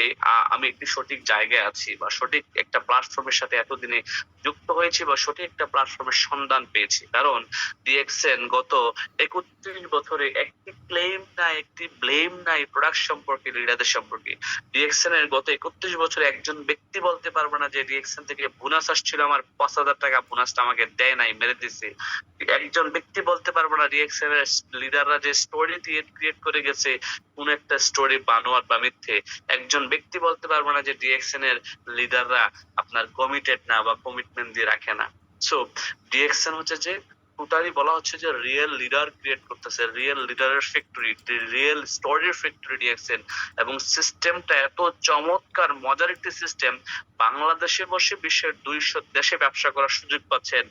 আমি একটি সঠিক জায়গায় আছি, বা সঠিক একটা প্ল্যাটফর্মের সাথে এতদিনে যুক্ত হয়েছি, বা সঠিক একটা প্ল্যাটফর্মের সন্ধান পেয়েছি। কারণ ডিএক্সএন গত 31 বছরে একটি ক্লেম নাই, একটি ব্লেম নাই প্রোডাক্ট সম্পর্কে, লিডারদের সম্পর্কে। ডিএক্সএন এর গত 31 বছরে একজন ব্যক্তি বলতে পারবে না যে ডিএক্সএন থেকে বোনাস আসছিল, আমার 5,000 টাকা বোনাসটা আমাকে দেয় নাই, মেরে দিছে। একজন ব্যক্তি বলতে পারবে না ডিএক্সএন এর লিডাররা যে স্টোরি ক্রিয়েট করে গেছে কোন একটা স্টোরি বানোয়াট বা মিথ্যে। একজন ব্যক্তি বলতে পারবে না যে ডিএক্সএন এর লিডাররা আপনার কমিটেড না বা কমিটমেন্ট দিয়ে রাখে না। সো ডিএক্সএন হচ্ছে যে টোটালি বলা হচ্ছে যে রিয়েল লিডার ক্রিয়েট করতেছে, রিয়েল লিডারের ফ্যাক্টরি, রিয়েল স্টোরির ফ্যাক্টরি ডিএক্সএন। এবং সিস্টেমটা এত চমৎকার, মজার একটি সিস্টেম, বাংলাদেশে বসে বিশ্বের 200 দেশে ব্যবসা করার সুযোগ পাচ্ছেন।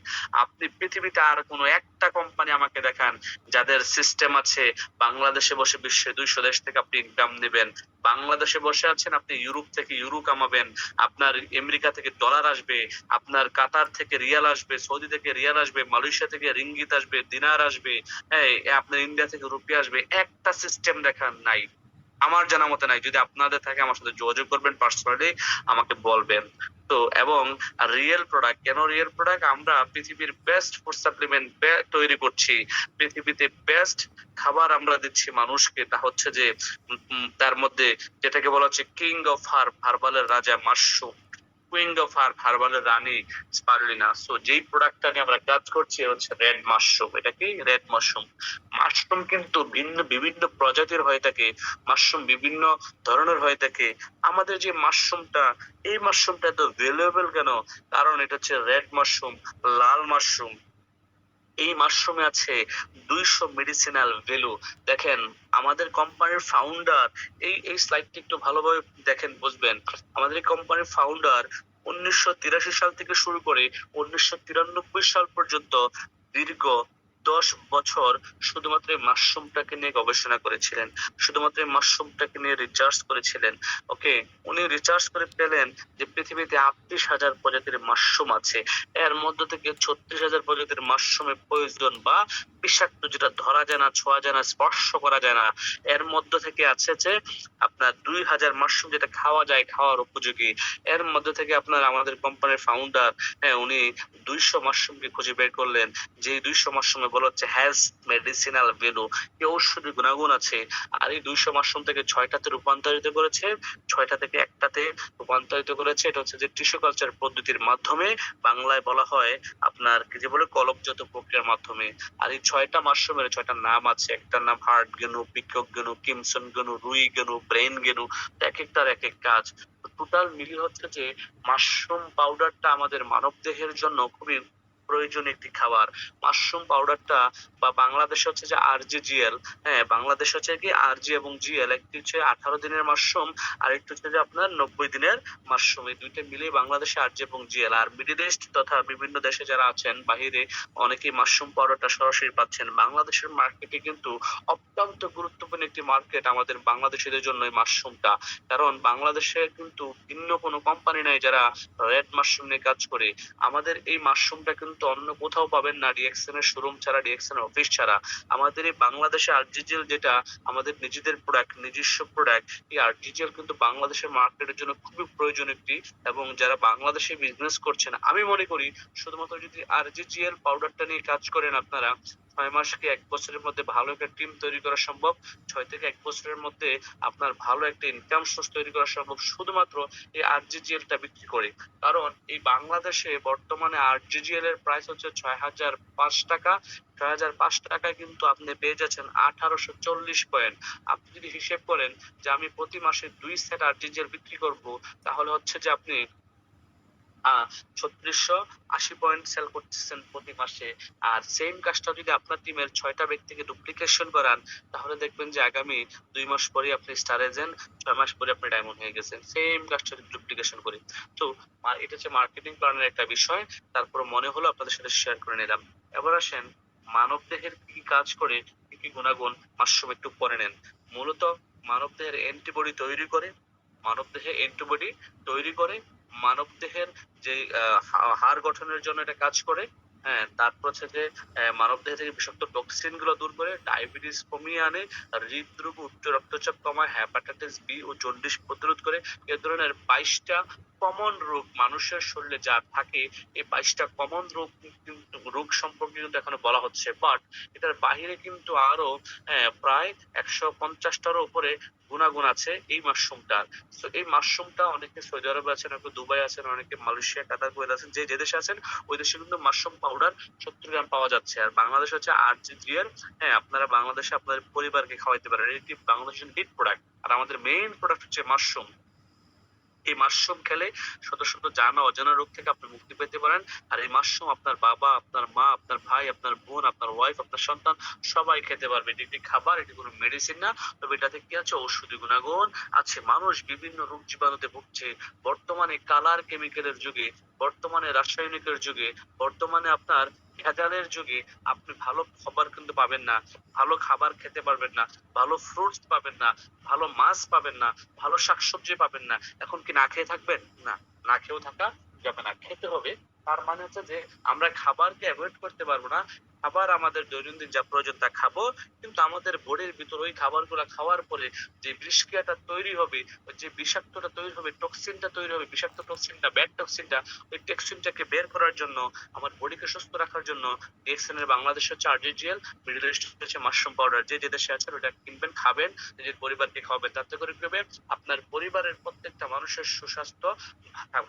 আপনি পৃথিবীতে আর কোনো একটা কোম্পানি আমাকে দেখান যাদের সিস্টেম আছে বাংলাদেশে বসে বিশ্বের 200 দেশ থেকে আপনি ইনকাম নেবেন। বাংলাদেশে বসে আছেন, আপনি ইউরোপ থেকে ইউরো কামাবেন, আপনার আমেরিকা থেকে ডলার আসবে, আপনার কাতার থেকে রিয়াল আসবে, সৌদি থেকে রিয়াল আসবে, মালয়েশিয়া থেকে রিঙ্গিত আসবে, দিনার আসবে, হ্যাঁ, আপনার ইন্ডিয়া থেকে রুপি আসবে। একটা সিস্টেম দেখান নাই, আমার জানা মতে নাই। যদি আপনাদের থাকে আমার সাথে যোগাযোগ করবেন, পার্সোনালি আমাকে বলবেন। তো এবং রিয়েল প্রোডাক্ট, কেন রিয়েল প্রোডাক্ট? আমরা পৃথিবীর বেস্ট ফুড সাপ্লিমেন্ট তৈরি করছি, পৃথিবীতে বেস্ট খাবার আমরা দিচ্ছি মানুষকে। তা হচ্ছে যে তার মধ্যে যেটাকে বলা হচ্ছে কিং অফ হার্বালের রাজা মাশরুম, কুইং অফ হার্বালের রানী স্পারুলিনা। সো যেই প্রোডাক্টটা নিয়ে আমরা কাজ করছি হচ্ছে রেড মাশরুম। এটা কি? Red mushroom. মাশরুম কিন্তু বিভিন্ন প্রজাতির হয়ে থাকে, মাশরুম বিভিন্ন ধরনের হয়ে থাকে। আমাদের যে মাশরুমটা, এই মাশরুমটা এত ভ্যালুয়েবল কেন? কারণ এটা হচ্ছে রেড মাশরুম, লাল মাশরুম। এই মাশরুমে আছে 200 মেডিসিনাল ভ্যালু। দেখেন আমাদের কোম্পানির ফাউন্ডার, এই স্লাইডটি একটু ভালোভাবে দেখেন, বুঝবেন। আমাদের এই কোম্পানির ফাউন্ডার 1983 সাল থেকে শুরু করে 1993 সাল পর্যন্ত দীর্ঘ 10 বছর শুধুমাত্র এই মাশরুমটাকে নিয়ে গবেষণা করেছিলেন, শুধুমাত্র এই মাশরুমটাকে নিয়ে রিসার্চ করেছিলেন। ওকে, উনি রিসার্চ করে পেলেন যে পৃথিবীতে 38,000 প্রজাতির মাশরুম আছে, এর মধ্য থেকে 36,000 প্রজাতির মাশরুমের প্রয়োজন বা বিষাক্ত, যেটা ধরা যায় না, ছোঁয়া যায় না, স্পর্শ করা যায় না। এর মধ্য থেকে আছে যে আপনার 2,000 মাশরুম যেটা খাওয়া যায়, খাওয়ার উপযোগী। এর মধ্য থেকে আপনার আমাদের কোম্পানির ফাউন্ডার, হ্যাঁ, উনি 200 মাশরুমকে খুঁজে বের করলেন, যে 200 মাশরুমে বলা হচ্ছে হ্যাজ মেডিসিনাল ভ্যালু, এই ঔষধি গুণাগুণ আছে। আর এই 200 মাশরুম থেকে 6টাতে রূপান্তরিত করেছে, 6টা থেকে একটাতে রূপান্তরিত করেছে। এটা হচ্ছে যে টিস্যু কালচার পদ্ধতির মাধ্যমে, বাংলায় বলা হয় আপনার কি যে বলে কলপজাত প্রক্রিয়ার মাধ্যমে। আর এই 6টা মাশরুমের 6টা নাম আছে, একটার নাম হার্ট গেনু, পিকক গেনু, কিমসন গেনু, রুই গেনু, ব্রেন গেনু, এক একটার এক এক কাজ। টোটাল মিলিয়ে হচ্ছে যে মাশরুম পাউডারটা আমাদের মানব দেহের জন্য খুবই প্রয়োজনীয় একটি খাবার। মাশরুম পাউডারটা বা বাংলাদেশে হচ্ছে যে আরজিজিএল, হ্যাঁ বাংলাদেশে হচ্ছে কি আরজি এবং জিএল, একটি হচ্ছে 18 দিনের মাশরুম আর একটি হচ্ছে যে আপনার 90 দিনের মাশরুম, এই দুইটা মিলিয়ে বাংলাদেশে আরজি এবং জিএল। আর মিডল ইস্ট তথা বিভিন্ন দেশে যারা আছেন বাহিরে অনেকেই মাশরুম পাউডারটা সরাসরি পাচ্ছেন। বাংলাদেশের মার্কেটে কিন্তু অত্যন্ত গুরুত্বপূর্ণ একটি মার্কেট আমাদের বাংলাদেশিদের জন্য এই মাশরুমটা। কারণ বাংলাদেশে কিন্তু ভিন্ন কোনো কোম্পানি নাই যারা রেড মাশরুম নিয়ে কাজ করে। আমাদের এই মাশরুমটা কিন্তু অন্য কোথাও পাবেন না, ডিএক্সএন এর শোরুম ছাড়া, ডিএক্সএন এর অফিস ছাড়া। আমাদের এই বাংলাদেশে আরজিজিএল যেটা আমাদের নিজেদের প্রোডাক্ট, নিজস্ব প্রোডাক্ট, এই আরজিজিএল কিন্তু বাংলাদেশের মার্কেটের জন্য খুবই প্রয়োজনীয় একটি। এবং যারা বাংলাদেশে বিজনেস করছেন আমি মনে করি শুধুমাত্র যদি আরজিজিএল পাউডারটা নিয়ে কাজ করেন আপনারা, 6 মাস কি 1 বছরের মধ্যে ভালো একটা টিম তৈরি করা সম্ভব। 6 থেকে 1 বছরের মধ্যে আপনার ভালো একটা ইনকাম সোর্স তৈরি করা সম্ভব শুধুমাত্র এই আরজিজিএলটা বিক্রি করে। কারণ এই বাংলাদেশে বর্তমানে আরজিজিএল এর প্রাইস হচ্ছে 6005 টাকা। 6005 টাকায় কিন্তু আপনি পেয়ে যাচ্ছেন 1840 পয়েন্ট। আপনি যদি হিসেব করেন যে আমি প্রতি মাসে 2 সেট আরজিজিএল বিক্রি করব, তাহলে হচ্ছে যে আপনি 3680 পয়েন্ট সেল করতেছেন প্রতি মাসে। আর সেম কাজটা যদি আপনার টিমের 6টা ব্যক্তিকে ডুপ্লিকেশন করান, তাহলে দেখবেন যে আগামী 2 মাস পরে আপনি স্টার এজেন্ট, 6 মাস পরে আপনি ডায়মন্ড হয়ে গেছেন, সেম কাজটা যদি ডুপ্লিকেশন করি। তো এটা হচ্ছে মার্কেটিং প্ল্যানের একটা বিষয়, তারপর মনে হলো আপনাদের সাথে শেয়ার করে নিলাম। এবার আসেন মানব দেহের কি কি কাজ করে, কি কি গুণাগুণ মাশরুম একটু পরে নেন। মূলত মানব দেহের অ্যান্টিবডি তৈরি করে, মানব দেহে অ্যান্টিবডি তৈরি করে, মানব দেহের যে হাড় গঠনের জন্য এটা কাজ করে। হ্যাঁ, তারপর হচ্ছে যে মানব দেহ থেকে বিষাক্ত টক্সিন গুলো দূর করে, ডায়াবেটিস কমিয়ে আনে, হৃদরোগ, উচ্চ রক্তচাপ কমায়, হেপাটাইটিস বি ও জন্ডিস প্রতিরোধ করে। এ ধরনের 22টা কমন রোগ মানুষের শরীরে যা থাকে, এই 22টা কমন রোগ কিন্তু রোগ সম্পর্কে কিন্তু এখনো বলা হচ্ছে। বাট এটার বাহিরে কিন্তু আরো প্রায় 150টারও উপরে গুণাগুণ আছে এই মাশরুমটার। তো এই মাশরুমটা অনেকে সৌদি আরবে আছেন, অনেকে দুবাই আছেন, অনেকে মালয়েশিয়া, কাতার, কুয়েত আছেন, যে যে দেশে আছেন ওই দেশে কিন্তু মাশরুম পাউডার 70 গ্রাম পাওয়া যাচ্ছে। আর বাংলাদেশ হচ্ছে আরজিজিএর, হ্যাঁ আপনারা বাংলাদেশে আপনাদের পরিবারকে খাওয়াইতে পারেন, এটি বাংলাদেশের হিট প্রোডাক্ট। আর আমাদের মেইন প্রোডাক্ট হচ্ছে মাশরুম। এই মাশরুম খেলে শত শত জানা অজানা রোগ থেকে আপনি মুক্তি পেতে পারেন। আর এই মাশরুম আপনার বাবা, আপনার মা, আপনার ভাই, আপনার বোন, আপনার ওয়াইফ, আপনার সন্তান সবাই খেতে পারবে। এটি একটি খাবার, এটি কোনো মেডিসিন না, তবে এটাতে কি আছে ঔষধি গুণাগুণ আছে। মানুষ বিভিন্ন রোগ জীবাণুতে ভুগছে বর্তমানে, কালার কেমিক্যালের যুগে, বর্তমানে রাসায়নিকের যুগে, বর্তমানে আপনার ভেজালের যুগে আপনি ভালো খাবার কিন্তু পাবেন না, ভালো খাবার খেতে পারবেন না, ভালো ফ্রুটস পাবেন না, ভালো মাছ পাবেন না, ভালো শাকসবজি পাবেন না। এখন কি না খেয়ে থাকবেন? না, না খেয়েও থাকা যাবে না, খেতে হবে। তার মানে হচ্ছে যে আমরা খাবারকে অ্যাভয়েড করতে পারবো না। খাবার আমাদের দৈনন্দিন যা প্রয়োজন তা খাবো, কিন্তু আমাদের বডির ভিতর ওই খাবারগুলো খাওয়ার পরে যে বিষক্রিয়াটা তৈরি হবে, যে বিষাক্তটা তৈরি হবে, টক্সিনটা তৈরি হবে, বিষাক্ত টক্সিনটা, ব্যাড টক্সিনটা, ওই টক্সিনটাকে বের করার জন্য, আমার বডিকে সুস্থ রাখার জন্য ডিএক্সএন এর বাংলাদেশ হচ্ছে আরজিজিএল, মিডল ইস্ট হচ্ছে মাশরুম পাউডার। যে যে দেশে আছেন ওটা কিনবেন, খাবেন, নিজের পরিবারকে খাওয়াবেন। তাতে করে কি হবে, আপনার পরিবারের প্রত্যেকটা মানুষের সুস্বাস্থ্য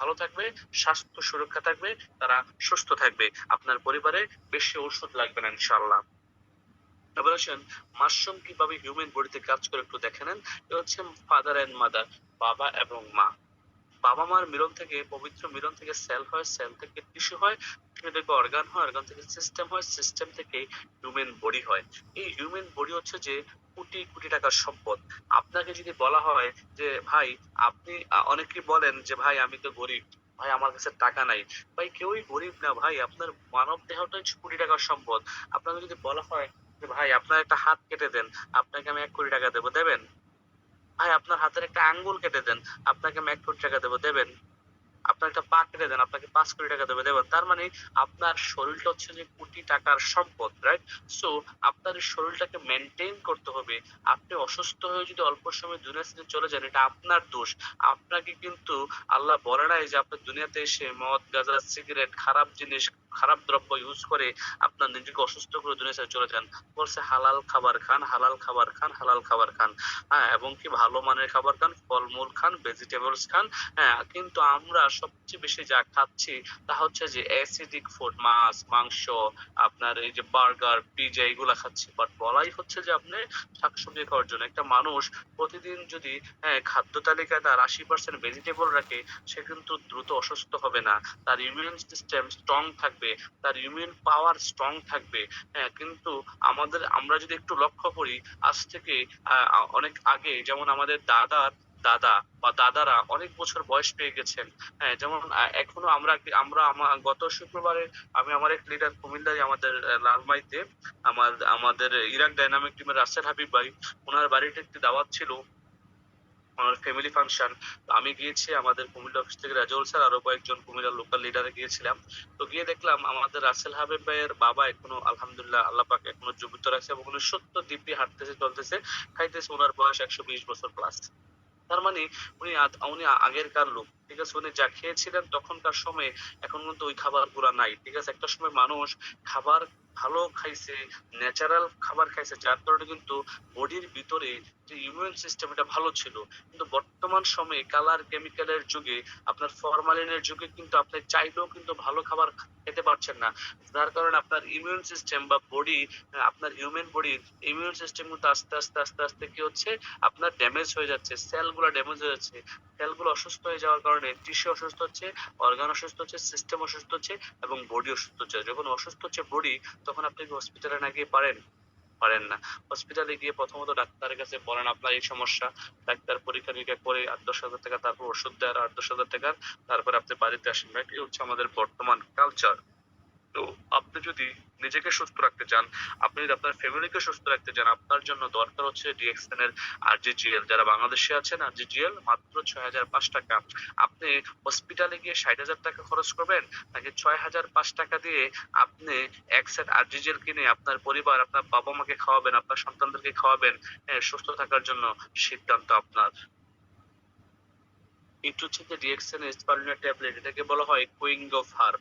ভালো থাকবে, স্বাস্থ্য সুরক্ষা থাকবে, তারা সুস্থ থাকবে, আপনার পরিবারে বেশি ওষুধ লাগবে না ইনশাআল্লাহ। এবার আসেন মাশরুম কিভাবে হিউম্যান বডিতে কাজ করে একটু দেখে নেন। এটা হচ্ছে ফাদার এন্ড মাদার, বাবা এবং মা। বাবা মার মিলন থেকে, পবিত্র মিলন থেকে সেল হয়, সেল থেকে টিস্যু হয়, টিস্যু থেকে অর্গান হয়, অর্গান থেকে সিস্টেম হয়, সিস্টেম থেকে হিউম্যান বডি হয়। এই হিউম্যান বডি হচ্ছে যে কোটি কোটি টাকার সম্পদ। আপনাকে যদি বলা হয় যে ভাই আপনি, অনেকেই বলেন যে ভাই আমি তো গরিব, ভাই আমার কাছে টাকা নাই। ভাই কেউই গরিব না ভাই, আপনার মানব দেহটাই কোটি টাকার সম্পদ। আপনাকে যদি বলা হয় যে ভাই আপনার একটা হাত কেটে দেন, আপনাকে আমি 1 কোটি টাকা দেবো, দেবেন? ভাই আপনার হাতের একটা আঙ্গুল কেটে দেন, আপনাকে আমি 1 কোটি টাকা দেবো, দেবেন? আপনার একটা পা কেটে দেন, আপনাকে 5 কোটি টাকা দেবে, দেবেন? তার মানে আপনার শরীরটা হচ্ছে যে কোটি টাকার সম্পদ, রাইট? সো আপনার এই শরীরটাকে মেনটেন করতে হবে। আপনি অসুস্থ হয়ে যদি অল্প সময় দুনিয়া থেকে চলে যান, এটা আপনার দোষ। আপনাকে কিন্তু আল্লাহ বলে নাই যে আপনি দুনিয়াতে এসে মদ, গাঁজা, সিগারেট, খারাপ জিনিস খারাপ দ্রব্য ইউজ করে আপনার নিজেকে অসুস্থ করে দুনিয়া ছেড়ে চলে যান। বলছে হালাল খাবার খান, হালাল খাবার খান, হালাল খাবার খান। হ্যাঁ, এবং কি ভালো মানের খাবার খান, ফলমূল খান, ভেজিটেবলস খান। হ্যাঁ, কিন্তু আমরা সবচেয়ে বেশি যা খাচ্ছি তা হচ্ছে যে অ্যাসিডিক ফুড, মাছ, মাংস, আপনার এই যে বার্গার, পিজ্জা এগুলা খাচ্ছি। বাট বলাই হচ্ছে যে আপনি শাকসবজি খাওয়ার জন্য। একটা মানুষ প্রতিদিন যদি খাদ্য তালিকায় তার 80% ভেজিটেবল রাখে, সে কিন্তু দ্রুত অসুস্থ হবে না। তার ইমিউন সিস্টেম স্ট্রং থাকবে, তার ইমিউন পাওয়ার স্ট্রং থাকবে। হ্যাঁ, কিন্তু আমরা যদি একটু লক্ষ্য করি, আজ থেকে অনেক আগে যেমন আমাদের দাদা বা দাদারা অনেক বছর বয়স পেয়ে গেছেন। হ্যাঁ, যেমন এখনো গত শুক্রবারে আমি আমার এক লিডার কুমিল্লায় আমাদের লালমাইতে আমাদের ইরাক ডাইনামিক টিমের রাসেল হাবিব ভাই, ওনার বাড়িতে একটি দাওয়াত ছিল, ওনার ফ্যামিলি ফাংশন। আমি গিয়েছি, আমাদের কুমিল্লা অফিস থেকে রাজউল স্যার আরো কয়েকজন কুমিল্লার লোকাল লিডারে গিয়েছিলাম। তো গিয়ে দেখলাম আমাদের রাসেল হাবিব ভাইয়ের বাবা এখনো আলহামদুলিল্লাহ আল্লাহ পাক এখনো জীবিত রাখছে এবং উনি সত্য দিব্যি হাঁটতেছে, চলতেছে, খাইতেছে। ওনার বয়স 120 বছর প্লাস। তার মানে উনি আগেরকার লোক, ঠিক আছে। উনি যা খেয়েছিলেন তখনকার সময়ে, এখন কিন্তু ওই খাবার গুলা নাই, ঠিক আছে। একটা সময় মানুষ খাবার ভালো খাইছে, ন্যাচারাল খাবার খাইছে, যার কারণে কিন্তু বডির ভিতরে যে ইমিউন সিস্টেম এটা ভালো ছিল। কিন্তু বর্তমান সময়ে কালার কেমিক্যালের যুগে, আপনার ফরমালিনের যুগে কিন্তু আপনি চাইলেও কিন্তু ভালো খাবার খেতে পারছেন না, যার কারণে আপনার ইমিউন সিস্টেম বা বডি, আপনার হিউম্যান বডির ইমিউন সিস্টেম কিন্তু আস্তে আস্তে আস্তে আস্তে কি হচ্ছে, আপনার ড্যামেজ হয়ে যাচ্ছে, সেলগুলো ড্যামেজ হয়ে যাচ্ছে। সেলগুলো অসুস্থ হয়ে যাওয়ার কারণে টিস্যু অসুস্থ হচ্ছে, অর্গান অসুস্থ হচ্ছে, সিস্টেম অসুস্থ হচ্ছে এবং বডি অসুস্থ হচ্ছে। যখন অসুস্থ হচ্ছে বডি, তখন আপনি কি হসপিটালে না গিয়ে পারেন না। হসপিটালে গিয়ে প্রথমত ডাক্তারের কাছে বলেন আপনার এই সমস্যা, ডাক্তার পরীক্ষা নিরীক্ষা করে 8-10 হাজার টাকা, তারপর ওষুধ দেয় আর 8-10 হাজার টাকার, তারপরে আপনি বাড়িতে আসেন। এটাই হচ্ছে আমাদের বর্তমান কালচার। তো আপনি যদি নিজেকে সুস্থ রাখতে চান, আপনি যদি আপনার ফ্যামিলিকে সুস্থ রাখতে চান, আপনার জন্য দরকার হচ্ছে ডিএক্সএন এর আরজিজিএল। যারা বাংলাদেশে আছেন, আরজিজিএল মাত্র 6,005 টাকা। আপনি হসপিটালে গিয়ে 60,000 টাকা খরচ করবেন, নাকি 6,005 টাকা দিয়ে আপনি এক সেট আরজিজিএল কিনে আপনার পরিবার, আপনার বাবা মাকে খাওয়াবেন, আপনার সন্তানদেরকে খাওয়াবেন, সুস্থ থাকার জন্য, সিদ্ধান্ত আপনার। এটা হচ্ছে যে ডিএক্সএন স্পারুলিনা ট্যাবলেট, এটাকে বলা হয় কুইং অফ হার্ব।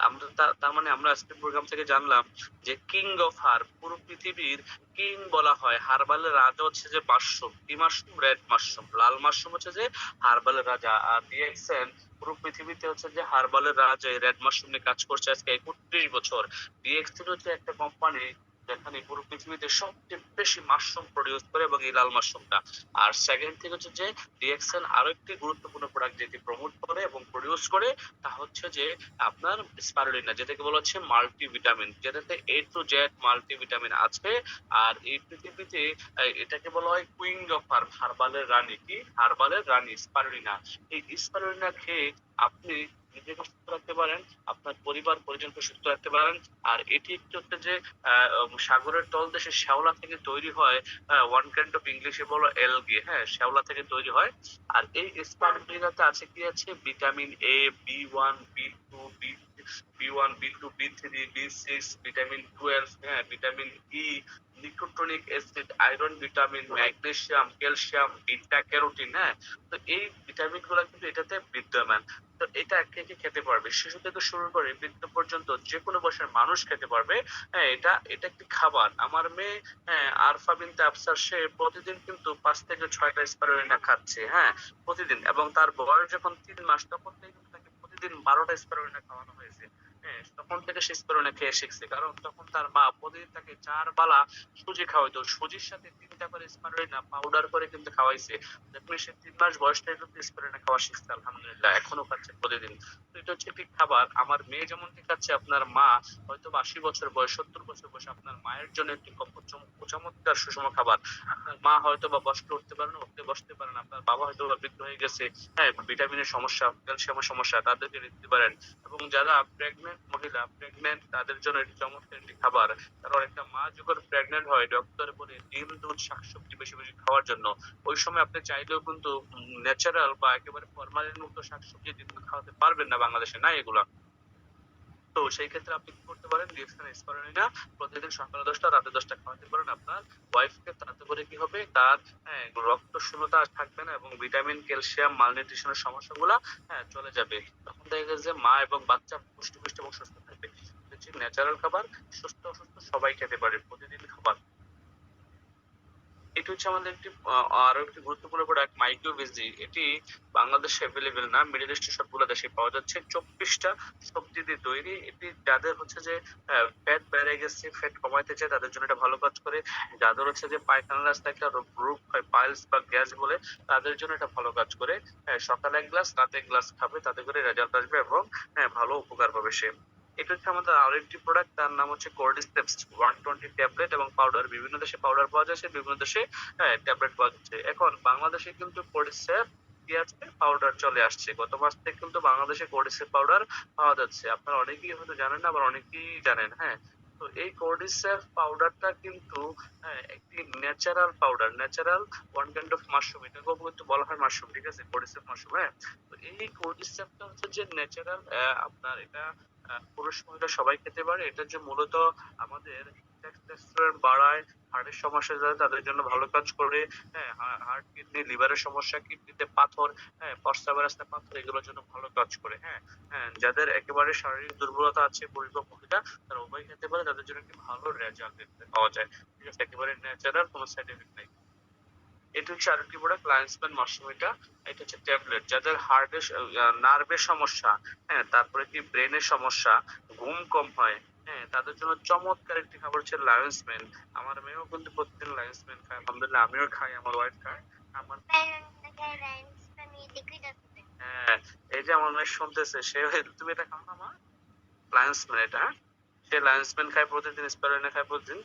আমরা তার মানে আমরা আজকের প্রোগ্রাম থেকে জানলাম যে কিং অফ হার্ব, পুরো পৃথিবীর কিং বলা হয়। হার্বালের রাজা হচ্ছে যে মাশরুম, কি মাশরুম? Red mushroom. লাল মাশরুম হচ্ছে যে হার্বালের রাজা। আর ডিএক্সএন পুরো পৃথিবীতে হচ্ছে যে হার্বালের রাজা, এই রেড মাশরুম নিয়ে কাজ করছে আজকে 31 বছর। ডিএক্সএন হচ্ছে একটা কোম্পানি যেখানে পুরো পৃথিবীতে সবচেয়ে বেশি মাশরুম প্রডিউস করে, এবং এই লাল মাশরুমটা। আর সেকেন্ড থেকে হচ্ছে যে ডিএক্সএন আরো একটি গুরুত্বপূর্ণ প্রোডাক্ট যেটি প্রমোট করে এবং প্রডিউস করে, তা হচ্ছে যে আপনার স্পারুলিনা, যেটাকে বলা হচ্ছে মাল্টিভিটামিন, যেটাতে A to Z মাল্টিভিটামিন আছে। আর এই পৃথিবীতে এটাকে বলা হয় কুইং অফ হার্ব, হার্বালের রানী। কি? হার্বালের রানী স্পারুলিনা। এই স্পারুলিনা খেয়ে আপনি নিজেকে সুস্থ রাখতে পারেন, আপনার পরিবার পরিজনকে সুস্থ রাখতে পারেন। আর এটি একটি হচ্ছে যে সাগরের তলদেশে শ্যাওলা থেকে তৈরি হয়, ওয়ান কাইন্ড অফ ইংলিশে বলো এলগি। হ্যাঁ, শ্যাওলা থেকে তৈরি হয়। আর এই স্পারুলিনাতে আছে কি? আছে vitamin A, B1, B2, B1, B2, B3, B6, vitamin 12, হ্যাঁ, vitamin E, nicotinic acid, iron, vitamin, magnesium, calcium, beta carotene. হ্যাঁ, তো এই ভিটামিন গুলো কিন্তু এটাতে বিদ্যমান। তো এটা কে কে খেতে পারবে? শিশু থেকে শুরু করে বৃদ্ধ পর্যন্ত যে কোনো বয়সের মানুষ খেতে পারবে। হ্যাঁ, এটা একটি খাবার। আমার মেয়ে, হ্যাঁ, আরফা বিনতে আফসার, সে প্রতিদিন কিন্তু 5 থেকে 6টা স্পারুলিনা খাচ্ছে। হ্যাঁ, প্রতিদিন। এবং তার বয়স যখন 3 মাস, তখন থেকে কিন্তু তাকে প্রতিদিন 12টা স্পারুলিনা খাওয়ানো হয়েছে। হ্যাঁ, তখন থেকে সে স্পারুলিনা খেয়ে শিখছে, কারণ তখন তার মা প্রতিদিন তাকে 4 বেলা সুজি খাওয়াইতো। সুজির সাথে 3টা করে স্পারুলিনা পাউডার করে কিন্তু খাওয়াইছে। দেখুন, সে 3 মাস বয়স থেকে কিন্তু স্পারুলিনা খাওয়া শিখছে, আলহামদুলিল্লাহ এখনো খাচ্ছে প্রতিদিন। তো এটা হচ্ছে একটি খাবার। আমার মেয়ে যেমন খাচ্ছে, আপনার মা হয়তো 80 বছর বয়স, 70 বছর বয়স, আপনার মায়ের জন্য একটি চমৎকার সুষম খাবার। আপনার মা হয়তো বা বসতে উঠতে পারে না, উঠতে বসতে পারে না, আপনার বাবা হয়তো বা বৃদ্ধ হয়ে গেছে, হ্যাঁ, ভিটামিনের সমস্যা, ক্যালসিয়ামের সমস্যা, তাদেরকে দিতে পারেন। এবং যারা প্রেগনেন্ট তাদের জন্য এটি চমৎকার একটি খাবার। কারণ একটা মা যখন প্রেগনেন্ট হয়, ডক্টর বলে ডিম, দুধ, শাকসবজি বেশি বেশি খাওয়ার জন্য। ওই সময় আপনি চাইলেও কিন্তু ন্যাচারাল বা একেবারে ফরমালিন মুক্ত শাকসবজি ডিম, দুধ খাওয়াতে পারবেন না, বাংলাদেশে নাই এগুলা। তো সেই ক্ষেত্রে আপনি কি করতে পারেন? ডিএক্সএন স্পারুলিনা প্রতিদিন সকালে 10টা, রাতে 10টা খাওয়াতে পারেন আপনার ওয়াইফকে। তাতে করে কি হবে? তার রক্ত শূন্যতা আর থাকবে না, এবং ভিটামিন, ক্যালসিয়াম, মালনিউট্রিশনের সমস্যাগুলা চলে যাবে। তখন দেখা গেছে যে মা এবং বাচ্চা পুষ্টি এবং সুস্থ থাকবে। হচ্ছে ন্যাচারাল খাবার, সুস্থ অসুস্থ সবাই খেতে পারে, প্রতিদিন খাবার। এটি হচ্ছে আমাদের একটি আরো একটি গুরুত্বপূর্ণ প্রোডাক্ট মাইক্রো ভিজি। এটি বাংলাদেশে অ্যাভেলেবেল না, মিডল ইস্টের সবগুলো দেশে পাওয়া যাচ্ছে। 24টা সবজি দিয়ে তৈরি। এটি যাদের হচ্ছে যে ফ্যাট বেড়ে গেছে, ফ্যাট কমাইতে চায় তাদের জন্য এটা ভালো কাজ করে। যাদের হচ্ছে যে পায়খানার রাস্তায় একটা রোগ হয় পাইলস বা গ্যাস বলে, তাদের জন্য এটা ভালো কাজ করে। সকালে 1 গ্লাস, রাতে 1 গ্লাস খাবে, তাতে করে রেজাল্ট আসবে এবং ভালো উপকার পাবে সে। এটা হচ্ছে আমাদের আরেকটি প্রোডাক্ট, তার নাম হচ্ছে কর্ডিসেপস 120 ট্যাবলেট এবং পাউডার। বিভিন্ন দেশে পাউডার পাওয়া যাচ্ছে, বিভিন্ন দেশে ট্যাবলেট পাওয়া যাচ্ছে। এখন বাংলাদেশে কিন্তু কর্ডিসেপ কি আছে, পাউডার চলে আসছে। গত মাস থেকে কিন্তু বাংলাদেশে কর্ডিসেপ পাউডার পাওয়া যাচ্ছে। আপনারা অনেকেই হয়তো জানেন না, আবার অনেকেই জানেন। তো এই কর্ডিসেপ পাউডারটা কিন্তু একটি natural powder, natural one kind of mushroom, এটাকেও কিন্তু বলা হয় মাশরুম, ঠিক আছে, কর্ডিসেপ মাশরুম। তো এই কর্ডিসেপটা হচ্ছে যে ন্যাচারাল, আপনার এটা পুরুষ মহিলা সবাই খেতে পারে। এটা যে মূলত আমাদের টেস্টোস্টেরন বাড়ায়, হার্টের সমস্যা যারা তাদের জন্য ভালো কাজ করে। হার্ট, কিডনি, লিভারের সমস্যা, কিডনিতে পাথর, প্রস্রাবের রাস্তায় পাথর, এগুলোর জন্য ভালো কাজ করে। যাদের একেবারে শারীরিক দুর্বলতা আছে, পরিপক্ক মহিলা, তারা উভয় খেতে পারে, তাদের জন্য একটি ভালো রেজাল্ট পাওয়া যায়। ঠিক আছে, একেবারে ন্যাচারাল, কোনো সাইড এফেক্ট নাই। এটা হচ্ছে আরেকটি প্রোডাক্ট লায়ন্সম্যান মাশরুম। এটা হচ্ছে ট্যাবলেট, যাদের হার্টের নার্ভের সমস্যা, তারপরে কি ব্রেনের সমস্যা, ঘুম কম হয়, তাদের জন্য চমৎকার একটি খাবার হচ্ছে লায়ন্সম্যান। আমার মেয়েও কিন্তু প্রতিদিন লায়ন্সম্যান খায়, আলহামদুলিল্লাহ আমিও খাই, আমার ওয়াইফ খায়। আমার হ্যাঁ, এই যে আমার মেয়ে শুনতেছে, সে তুমি এটা খাও না মা, লায়ন্সম্যান এটা, সে লায়ন্সম্যান খায় প্রতিদিন, স্পারোলিনা খায় প্রতিদিন।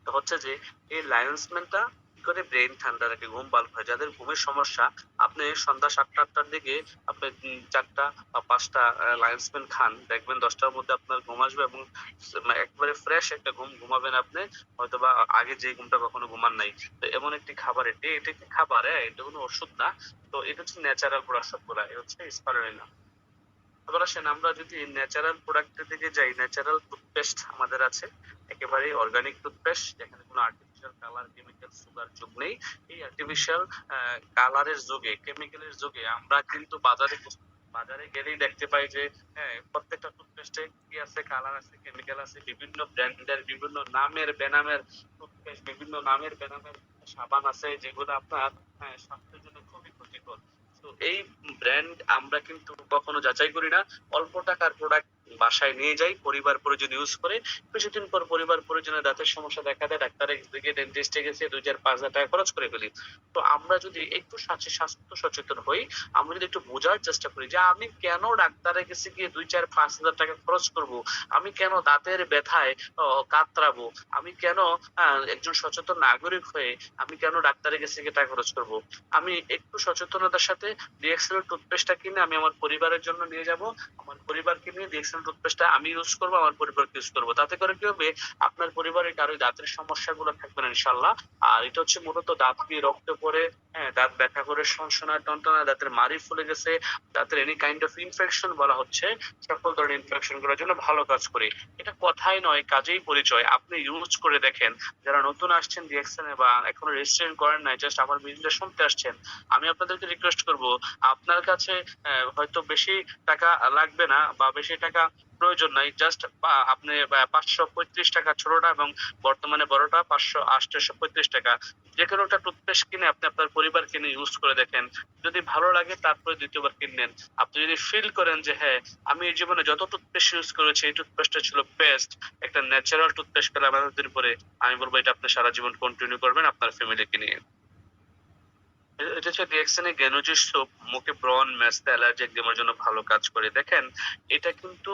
তো হচ্ছে যে এই লায়ন্সম্যানটা কি করে ব্রেন ঠান্ডা রাখে, ঘুম ভালো হয়। যাদের ঘুমের সমস্যা, আপনি সন্ধ্যা 7টা-8টার দিকে আপনি 4টা বা 5টা লায়ন্সম্যান খান, দেখবেন 10টার মধ্যে আপনার ঘুম আসবে এবং একবারে ফ্রেশ একটা ঘুম ঘুমাবেন আপনি, হয়তো বা আগে যে ঘুমটা কখনো ঘুমান নাই। তো এমন একটি খাবার, এটা একটি খাবার, এটা কোনো ওষুধ না। তো এটা হচ্ছে ন্যাচারাল প্রোডাক্ট সবগুলা, এটা হচ্ছে স্পারুলিনা। এবার আসেন আমরা যদি ন্যাচারাল প্রোডাক্টের দিকে যাই, ন্যাচারাল টুথপেস্ট আমাদের আছে, একেবারে অর্গানিক টুথপেস্ট, যেখানে কোনো আর্টিফিশিয়াল কালার, কেমিক্যাল, সুগার যোগ নেই। এই আর্টিফিশিয়াল কালারের যুগে, কেমিক্যালের যুগে আমরা কিন্তু বাজারে গেলেই দেখতে পাই যে প্রত্যেকটা টুথপেস্টে কি আছে, কালার আছে, কেমিক্যাল আছে, বিভিন্ন ব্র্যান্ডের, বিভিন্ন নামের বেনামের টুথপেস্ট, বিভিন্ন নামের বেনামের সাবান আছে, যেগুলো আপনার স্বাস্থ্যের জন্য খুবই ক্ষতিকর। তো এই ব্র্যান্ড আমরা কিন্তু কখনো যাচাই করি না, অল্প টাকার প্রোডাক্ট বাসায় নিয়ে যাই, পরিবার পরিজন ইউজ করে, কিছুদিন পর পরিবার পরিজনের দাঁতের সমস্যা দেখা দেয়, ডাক্তারের দিকে, ডেন্টিস্টে গেছে 2,000-5,000 টাকা খরচ করে ফেলি। তো আমরা যদি একটু স্বাস্থ্য সচেতন হই, আমরা যদি একটু বোঝার চেষ্টা করি যে আমি কেন ডাক্তারে গেছে গিয়ে 2,000-5,000 টাকা খরচ করব, আমি কেন দাঁতের ব্যথায় কাতরাবো, আমি কেন একজন সচেতন নাগরিক হয়ে আমি কেন ডাক্তারে গেছে গিয়ে টাকা খরচ করব। আমি একটু সচেতনতার সাথে ডিএক্সএল টুথপেস্টটা কিনে আমি আমার পরিবারের জন্য নিয়ে যাব, আমার পরিবারকে নিয়ে ডিএক্সএল টুথপেস্টটা আমি ইউজ করবো, আমার পরিবারকে ইউজ করবো, তাতে করে কি হবে, আপনার পরিবারে কারো দাঁতের সমস্যাগুলো থাকবে না ইনশাল্লাহ। আর এটা হচ্ছে মূলত দাঁত দিয়ে রক্ত পড়ে, দাঁত ব্যথা করে, সনসনা, টনটনা, দাঁতের মাড়ি ফুলে গেছে, দাঁতের এনি কাইন্ড অফ ইনফেকশন বলা হচ্ছে, সকল ধরনের ইনফেকশন গুলোর জন্য ভালো কাজ করে। এটা কথাই নয়, কাজেই পরিচয়। আপনি ইউজ করে দেখেন, যারা নতুন আসছেন ডিএক্সএল বা এখনো রেজিস্ট্রেশন করেন নাই, জাস্ট আমার ভিডিওটা শুনতে আসছেন, আমি আপনাদেরকে রিকোয়েস্ট করব, আপনার কাছে হয়তো বেশি টাকা লাগবে না বা বেশি টাকা প্রয়োজন নাই, জাস্ট আপনি 535 টাকা ছোটটা এবং বর্তমানে বড়টা 535 টাকা, যে কোনো একটা টুথপেস্ট কিনে আপনি আপনার পরিবার কিনে ইউজ করে দেখেন। যদি ভালো লাগে তারপরে দ্বিতীয়বার কিনেন। আপনি যদি ফিল করেন যে হ্যাঁ, আমি এই জীবনে যত টুথপেস্ট ইউজ করেছি এই টুথপেস্টটা ছিল বেস্ট, একটা ন্যাচারাল টুথপেস্ট পেলাম এতদিন পরে, আমি বলবো এটা আপনি সারা জীবন কন্টিনিউ করবেন আপনার ফ্যামিলিকে নিয়ে। এটা হচ্ছে ডিএক্সএন গ্যানোজি সোপ, মুখে ব্রণ, মেস্তা, অ্যালার্জি, একজিমার জন্য ভালো কাজ করে। দেখেন, এটা কিন্তু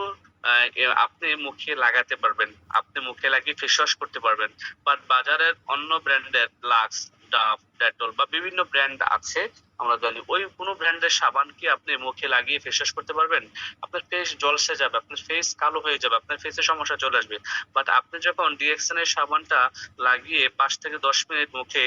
আপনি মুখে লাগাতে পারবেন, আপনি মুখে লাগিয়ে ফেস ওয়াশ করতে পারবেন। বাট বাজারের অন্য ব্র্যান্ডের লাক্স, ডাভ, ডেটল বা বিভিন্ন ব্র্যান্ড আছে, আমরা জানি ওই কোনো ব্র্যান্ডের সাবান কি আপনি মুখে লাগিয়ে ফেস ওয়াশ করতে পারবেন? আপনার ফেস জলসে যাবে, আপনার ফেস কালো হয়ে যাবে, আপনার ফেসে সমস্যা চলে আসবে। বাট আপনি যখন ডিএক্সএন এর সাবানটা লাগিয়ে 5 থেকে 10 মিনিট মুখে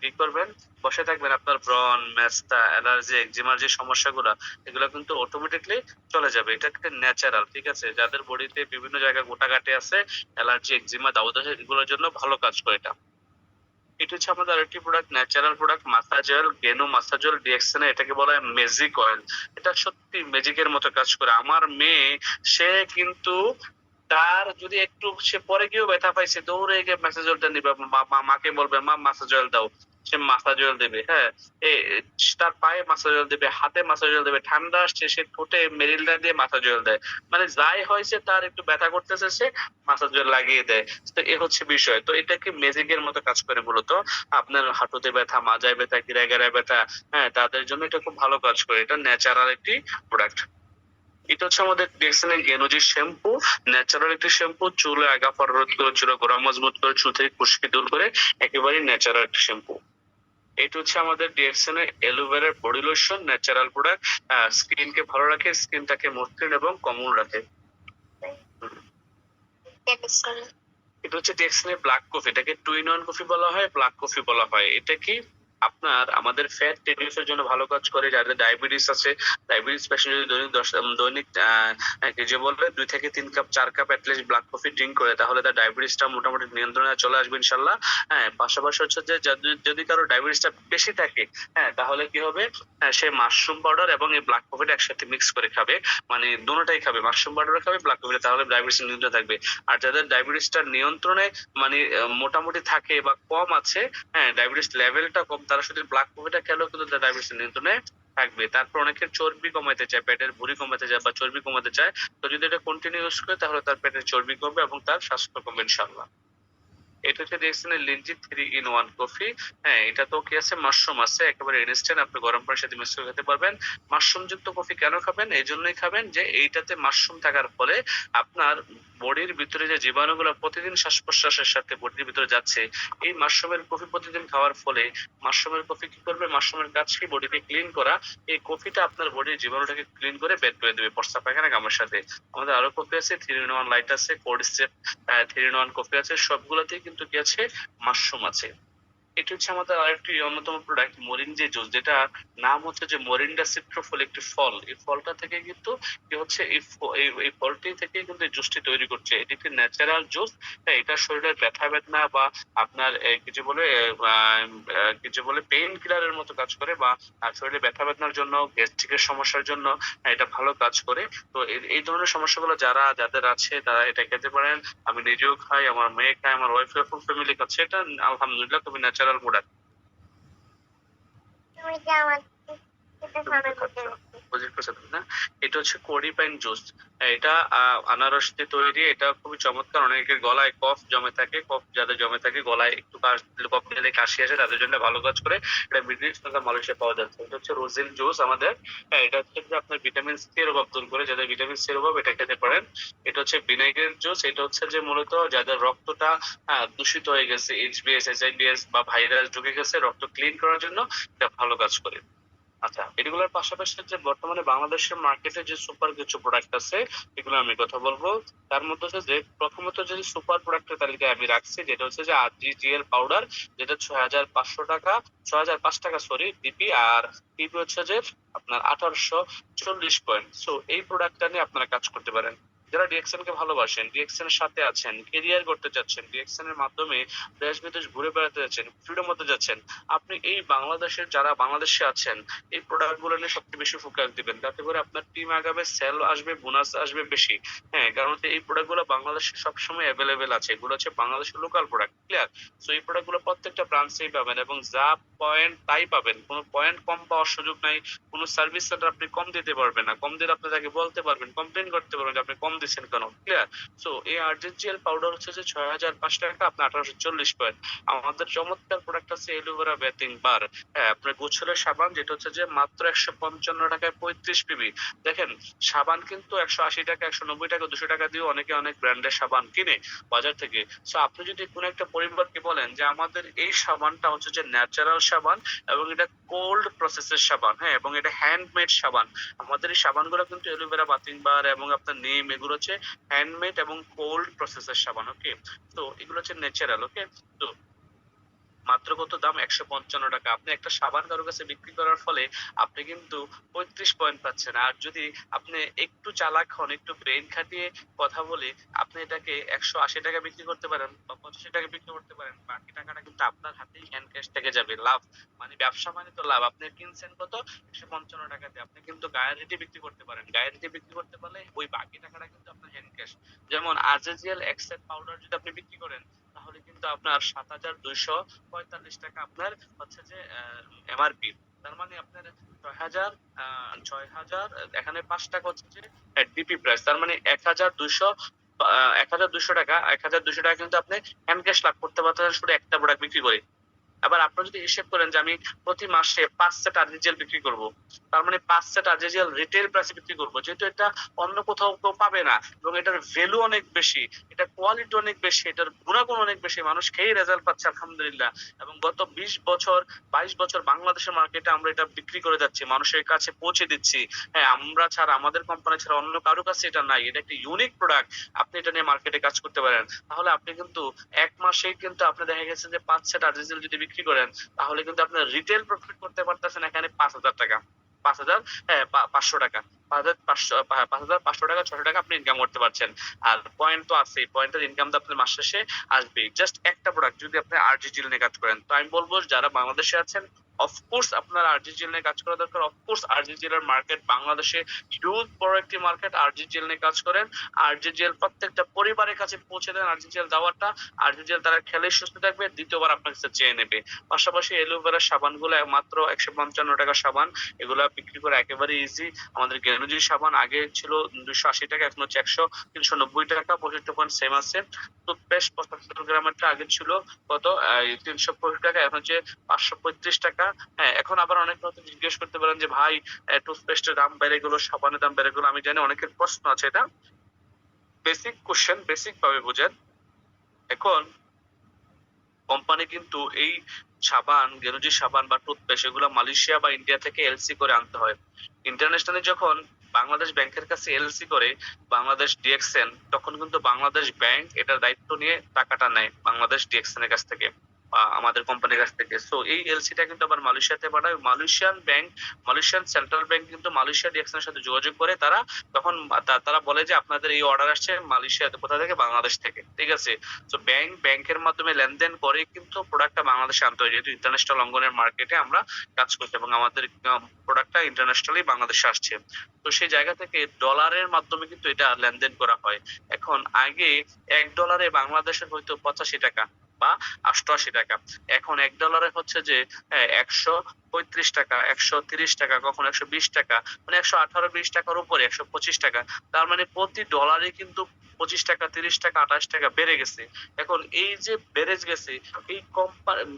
কি করবেন, বসে থাকবেন, আপনার ব্রণ, মেস্তা, অ্যালার্জি, একজিমার যে সমস্যাগুলো, এগুলো কিন্তু অটোমেটিকলি চলে যাবে। এটা একটা ন্যাচারাল, ঠিক আছে। যাদের বডিতে বিভিন্ন জায়গায় গোটাগাটি আছে, অ্যালার্জি, একজিমা, দাউদ আছে, এগুলোর জন্য ভালো কাজ করে এটা। এটা হচ্ছে আমাদের আরেকটি product, natural product, massage oil, গেনো মাসাজ অয়েল ডিএক্সএন, এটাকে বলা হয় ম্যাজিক অয়েল। এটা সত্যি ম্যাজিকের মতো কাজ করে। আমার মেয়ে, সে কিন্তু তার যদি একটু সে পরে গিয়েও ব্যথা পাইছে, দৌড়ে গিয়ে ম্যাসাজ অয়েলটা নিবে, মাকে বলবে মা ম্যাসাজ অয়েল দাও, সে ম্যাসাজ অয়েল দেবে। হ্যাঁ, তার পায়ে ম্যাসাজ অয়েল দেবে, হাতে ম্যাসাজ অয়েল দেবে, ঠান্ডা আসছে সে ঠোঁটে মেরিলটা দিয়ে ম্যাসাজ অয়েল দেয়। মানে যাই হয়েছে তার একটু ব্যথা করতেছে সে ম্যাসাজ অয়েল লাগিয়ে দেয়। তো এ হচ্ছে বিষয়। তো এটা কি ম্যাজিকের মতো কাজ করে মূলত। আপনার হাঁটুতে ব্যথা, মাজায় ব্যথা, গিরায় ব্যথা, হ্যাঁ তাদের জন্য এটা খুব ভালো কাজ করে। এটা ন্যাচারাল একটি প্রোডাক্ট। এটা হচ্ছে আমাদের ডিএক্সএন গেনোজি শ্যাম্পু, ন্যাচারাল একটি শ্যাম্পু, চুলে আগা ফার রোধ করে, চুলে গোড়া মজবুত করে, চুল থেকে খুশকি দূর করে, একেবারে ন্যাচারাল একটি শ্যাম্পু। এটা হচ্ছে আমাদের ডিএক্সএন এর অ্যালোভেরার body lotion, natural product, skin কে ভালো রাখে, স্কিনটাকে মসৃণ এবং কোমল রাখে। এটা হচ্ছে ডিএক্সএন এর ব্ল্যাক কফি, এটাকে টু ইন ওয়ান কফি বলা হয়, ব্ল্যাক কফি বলা হয়। এটা কি আপনার আমাদের ফ্যাট রিডিউসের জন্য ভালো কাজ করে। যাদের ডায়াবেটিস আছে, ডায়াবেটিস পেশেন্ট যদি দৈনিক কি যে বলবে 2 থেকে 3 cup 4 cup at least black coffee drink করে, তাহলে তার ডায়াবেটিসটা মোটামুটি নিয়ন্ত্রণে চলে আসবে ইনশাল্লাহ। হ্যাঁ, পাশাপাশি হচ্ছে যে যদি কারো ডায়াবেটিসটা বেশি থাকে, হ্যাঁ তাহলে কি হবে, সে মাশরুম পাউডার এবং এই ব্ল্যাক কফিটা একসাথে মিক্স করে খাবে, মানে দুটোটাই খাবে, মাশরুম পাউডার খাবে, ব্ল্যাক কফিটা, তাহলে ডায়াবেটিস নিয়ন্ত্রণে থাকবে। আর যাদের ডায়াবেটিসটা নিয়ন্ত্রণে মানে মোটামুটি থাকে বা কম আছে, হ্যাঁ ডায়াবেটিস লেভেলটা কম, তারা শুধু ব্ল্যাক কফিটা খেলেও কিন্তু তার ডায়াবেটিস নিয়ন্ত্রণে থাকবে। তারপর অনেকের চর্বি কমাতে চায়, পেটের ভুঁড়ি কমাতে চায় বা চর্বি কমাতে চায়, তো যদি এটা কন্টিনিউ ইউজ করে তাহলে তার পেটের চর্বি কমবে এবং তার স্বাস্থ্য কমবে ইনশাআল্লাহ। এটা হচ্ছে দেখছেন লিঞ্জি 3 in 1 কফি। হ্যাঁ, এটা তো কি আছে, মাশরুম আছে, একেবারে ইনস্ট্যান্ট, আপনি গরম পানির সাথে মিক্স করে খেতে পারবেন। মাশরুম যুক্ত কফি কেন খাবেন? এই জন্যই খাবেন যে এইটাতে মাশরুম থাকার ফলে আপনার বডির ভিতরে যে জীবাণুগুলো প্রতিদিন শ্বাস প্রশ্বাসের সাথে বডির ভিতরে যাচ্ছে, এই মাশরুমের কফি প্রতিদিন খাওয়ার ফলে, মাশরুমের কফি কি করবে, মাশরুমের কাজ কি বডিকে ক্লিন করা, এই কফিটা আপনার বডির জীবাণুটাকে ক্লিন করে বের করে দেবে প্রস্রাব পায়খানা কামের সাথে। আমাদের আরো কফি আছে, 3 in 1 লাইট আছে, কোল্ড স্টেপ 3 in 1 কফি আছে, সবগুলোতেই কিন্তু কি আছে, মাশরুম আছে। এটা হচ্ছে আমাদের আরেকটি অন্যতম প্রোডাক্ট মরিনজে জুস, যেটা নাম হচ্ছে যে মরিন্ডা সিট্রোফল, একটি ফল। এই ফলটা থেকে কিন্তু কি হচ্ছে, এই ফলটি থেকে কিন্তু এই জুসটি তৈরি করছে। এটি একটি ন্যাচারাল জুস। এটা শরীরের ব্যথা বেদনা বা আপনার কিছু বলে পেইন কিলারের মতো কাজ করে, বা শরীরে ব্যথা বেদনার জন্য, গ্যাস্ট্রিকের সমস্যার জন্য এটা ভালো কাজ করে। তো এই ধরনের সমস্যাগুলো যাদের আছে তারা এটা খেতে পারেন। আমি নিজেও খাই, আমার মেয়ে খায়, আমার ওয়াইফ ফুল ফ্যামিলি খাচ্ছে। এটা আলহামদুলিল্লাহ খুবই ন্যাচারাল প্রোডাক্ট। এটা হচ্ছে কোরি পাইন জুস। এটা আনারস দিয়ে তৈরি। এটা খুবই চমৎকার। অনেকের গলায় কফ জমে থাকে, কফ যাদের জমে থাকে, গলায় একটু কফ দিলে কাশি আসে, তাদের জন্য ভালো কাজ করে। এটা ব্রিটিশ তথা মালয়েশিয়া পাওয়া যাচ্ছে। এটা হচ্ছে রোজিল জুস আমাদের। এটা হচ্ছে যে আপনার ভিটামিন সি এর অভাব দূর করে, যাদের ভিটামিন সি এর অভাব এটা খেতে পারেন। এটা হচ্ছে ভিনেগার জুস। এটা হচ্ছে যে মূলত যাদের রক্তটা দূষিত হয়ে গেছে, এইচবিএস, এইচআইভিএস বা ভাইরাস ঢুকে গেছে, রক্ত ক্লিন করার জন্য এটা ভালো কাজ করে। আচ্ছা, এগুলোর পাশাপাশি যে বর্তমানে বাংলাদেশের মার্কেটে যে সুপার কিছু প্রোডাক্ট আছে, এগুলো আমি কথা বলবো। তার মধ্যে হচ্ছে যে প্রথমত যে সুপার প্রোডাক্টের তালিকায় আমি রাখছি, যেটা হচ্ছে যে আরজিজিএল পাউডার, যেটা 6500 টাকা, 6005 টাকা সরি বিপি, আর পিপি হচ্ছে যে আপনার 1840 পয়েন্ট। সো এই প্রোডাক্টটা নিয়ে আপনারা কাজ করতে পারেন। যারা ডিএক্সএন কে ভালোবাসেন, ডিএক্সএন এর সাথে আছেন, কেরিয়ার করতে চাচ্ছেন, ডিএক্সএন এর মাধ্যমে দেশ বিদেশ ঘুরে বেড়াতে যাচ্ছেন, ফ্রিডম হতে যাচ্ছেন, আপনি এই বাংলাদেশের যারা বাংলাদেশে আছেন, এই প্রোডাক্ট গুলো নিয়ে সবচেয়ে বেশি ফোকাস দিবেন। তাতে করে আপনার টিম আগাবে, সেল আসবে, বোনাস আসবে বেশি। হ্যাঁ, কারণ হচ্ছে এই প্রোডাক্ট গুলো বাংলাদেশে সবসময় অ্যাভেলেবেল আছে। এগুলো হচ্ছে বাংলাদেশের লোকাল প্রোডাক্ট, ক্লিয়ার। সো এই প্রোডাক্ট গুলো প্রত্যেকটা ব্রাঞ্চেই পাবেন এবং যা পয়েন্ট তাই পাবেন। কোনো পয়েন্ট কম পাওয়ার সুযোগ নাই। কোনো সার্ভিস সেন্টার আপনি কম দিতে পারবেন না। কম দিলে আপনি তাকে বলতে পারবেন, কমপ্লেন করতে পারবেন যে আপনি কম দিচ্ছেন কেন, ক্লিয়ার। সো এই আরজিজিএল পাউডার হচ্ছে যে 6500 টাকা, আপনার 1840 পয়েন্ট। আমাদের চমৎকার প্রোডাক্ট আছে এলোভেরা বেথিং বার। হ্যাঁ, আপনার গোছলের সাবান, যেটা হচ্ছে যে মাত্র 155 টাকায় 35 পিবি। দেখেন, সাবান কিন্তু 180 টাকা, 190 টাকা, 200 টাকা দিয়ে অনেকে অনেক ব্র্যান্ডের সাবান কিনে বাজার থেকে। সো আপনি যদি কোনো একটা পরিবারকে বলেন যে আমাদের এই সাবানটা হচ্ছে যে ন্যাচারাল সাবান এবং এটা কোল্ড প্রসেসের সাবান, হ্যাঁ, এবং এটা হ্যান্ডমেড সাবান। আমাদের এই সাবানগুলো কিন্তু এলোভেরা বাথিং বার এবং আপনার নিম, এগুলো হচ্ছে হ্যান্ডমেড এবং কোল্ড প্রসেসের সাবান। ওকে, তো এগুলো হচ্ছে ন্যাচারাল। ওকে, তো মাত্র কত দাম? 155 টাকা। আপনি একটা সাবান কারো কাছে বিক্রি করার ফলে আপনি কিন্তু 35 পয়েন্ট পাচ্ছেন। আর যদি আপনি একটু চালাক হন, একটু ব্রেইন খাটিয়ে কথা বলে আপনি এটাকে 180 টাকা বিক্রি করতে পারেন বা 85 টাকা বিক্রি করতে পারেন। বাকি টাকাটা কিন্তু আপনার হাতেই হ্যান্ড ক্যাশ থেকে যাবে। লাভ মানে ব্যবসা মানে তো লাভ। আপনি কিনছেন কত? 155 টাকা দিয়ে। আপনি কিন্তু গায়ের রেটে বিক্রি করতে পারেন। গায়ের রেটে বিক্রি করতে পারলে ওই বাকি টাকাটা কিন্তু আপনার হ্যান্ড ক্যাশ। যেমন আরজেজিএল এক্সেল পাউডার যদি আপনি বিক্রি করেন তাহলে কিন্তু আপনার ৭,২৪৫ টাকা আপনার হচ্ছে যে এমআরপি। তার মানে আপনার ৬,০০০ এখানে ৫ টাকা হচ্ছে যে ডিপি প্রাইস। তার মানে ১,২০০ টাকা ১,২০০ টাকা কিন্তু আপনি হ্যান্ড ক্যাশ লাভ করতে পারতেছেন শুধু একটা প্রোডাক্ট বিক্রি করে। আবার আপনারা যদি হিসেব করেন যে আমি প্রতি মাসে ৫ সেট আরজেজিএল বিক্রি করব। তার মানে ৫ সেট আরজেজিএল রিটেল প্রাইসে বিক্রি করব। যেহেতু এটা অন্য কোথাও কেউ পাবে না এবং এটার ভ্যালু অনেক বেশি, এটা কোয়ালিটি অনেক বেশি, এটার গুণাগুণ অনেক বেশি। মানুষ খেয়েই রেজাল্ট পাচ্ছে আলহামদুলিল্লাহ। এবং গত ২০ বছর ২২ বছর বাংলাদেশের মার্কেটে আমরা এটা বিক্রি করে যাচ্ছি, মানুষের কাছে পৌঁছে দিচ্ছি। হ্যাঁ, আমরা ছাড়া আমাদের কোম্পানি ছাড়া অন্য কারো কাছে এটা নাই। এটা একটা ইউনিক প্রোডাক্ট। আপনি এটা নিয়ে মার্কেটে কাজ করতে পারেন। তাহলে আপনি কিন্তু ১ মাসেই কিন্তু আপনি দেখা গেছে যে ৫ সেট আরজেজিএল যদি বিক্রি করেন তাহলে কিন্তু আপনার রিটেল প্রফিট করতে পারতেছেন এখানে ৫,০০০ টাকা। ৫,০০০ হ্যাঁ ৫০০ টাকা। ৫,৫০০ টাকা ৬০০ টাকা আপনি ইনকাম করতে পারছেন। আর পয়েন্ট তো আছেই। পয়েন্টের ইনকাম তো আপনার মাস শেষে আসবেই। জাস্ট একটা প্রোডাক্ট যদি আপনি আরজেজিএল নিয়ে কাজ করেন। তো আমি বলব যারা বাংলাদেশে আছেন অফকোর্স আপনার আরজেজিএল নিয়ে কাজ করা দরকার। অফকোর্স আরজেজিএল এর মার্কেট বাংলাদেশে হিউজ বড় একটি মার্কেট। আরজেজিএল নিয়ে কাজ করেন। আরজেজিএল প্রত্যেকটা পরিবারের কাছে পৌঁছে দেন আরজেজিএল দাওয়াটা। আরজেজিএল তারা খেলে সুস্থ থাকবে, দ্বিতীয়বার আপনার কাছে চেয়ে নেবে। পাশাপাশি অ্যালোভেরা সাবানগুলো মাত্র ১৫৫ টাকা সাবান। এগুলা বিক্রি করা একেবারে ইজি। আমাদের গেনুজি সাবান আগে ছিল ২৮০ টাকা, এখন হচ্ছে ৩৯০ টাকা, ৬৫ পয়েন্ট সেম আছে। টুথপেস্ট ৭৫ গ্রামেরটা আগে ছিল কত ৩৬৫ টাকা, এখন হচ্ছে ৫৩৫ টাকা। হ্যাঁ, এখন আবার অনেকে হয়তো জিজ্ঞেস করতে পারেন যে ভাই টুথপেস্টের দাম বেড়ে গেল, সাবানের দাম বেড়ে গেল। আমি জানি অনেকের প্রশ্ন আছে, এটা বেসিক কোশ্চেন, বেসিক ভাবে বুঝেন। এখন কোম্পানি কিন্তু এই সাবান, গেনুজি সাবান বা টুথপেস্ট এগুলো মালয়েশিয়া বা ইন্ডিয়া থেকে এলসি করে আনতে হয়। ইন্টারন্যাশনালি যখন বাংলাদেশ ব্যাংকের কাছে এলসি করে বাংলাদেশ ডিএক্সএন, তখন কিন্তু বাংলাদেশ ব্যাংক এটার দায়িত্ব নিয়ে টাকাটা নেয় বাংলাদেশ ডিএক্সএন এর কাছ থেকে, আমাদের কোম্পানির কাছ থেকে। সো এই এলসিটা কিন্তু আবার মালয়েশিয়াতে পাঠায়। Malaysian bank, Malaysian central bank কিন্তু মালয়েশিয়া ডিএক্সএন এর সাথে যোগাযোগ করে। তখন তারা বলে যে আপনাদের এই অর্ডার আসছে মালয়েশিয়াতে, কোথা থেকে? বাংলাদেশ থেকে। ঠিক আছে? তো ব্যাংকের মাধ্যমে লেনদেন করে কিন্তু প্রোডাক্টটা বাংলাদেশে আনতে হয়, যেহেতু ইন্টারন্যাশনাল অঙ্গনের মার্কেটে আমরা কাজ করছি এবং আমাদের প্রোডাক্টটা ইন্টারন্যাশনালি বাংলাদেশে আসছে। তো সেই জায়গা থেকে ডলারের মাধ্যমে কিন্তু এটা লেনদেন করা হয়। এখন আগে $১ বাংলাদেশের হয়তো ৮৫ টাকা বা ৮৮ টাকা। এখন $১ হচ্ছে যে ১৩৫ টাকা, ১৩০ টাকা, কখনো ১২০ টাকা, মানে ১১৮-২০ টাকার উপরে ১২৫ টাকা। তার মানে প্রতি ডলারে কিন্তু ২৫ টাকা, ৩০ টাকা, ২৮ টাকা বেড়ে গেছে। এখন এই যে বেড়ে গেছে, এই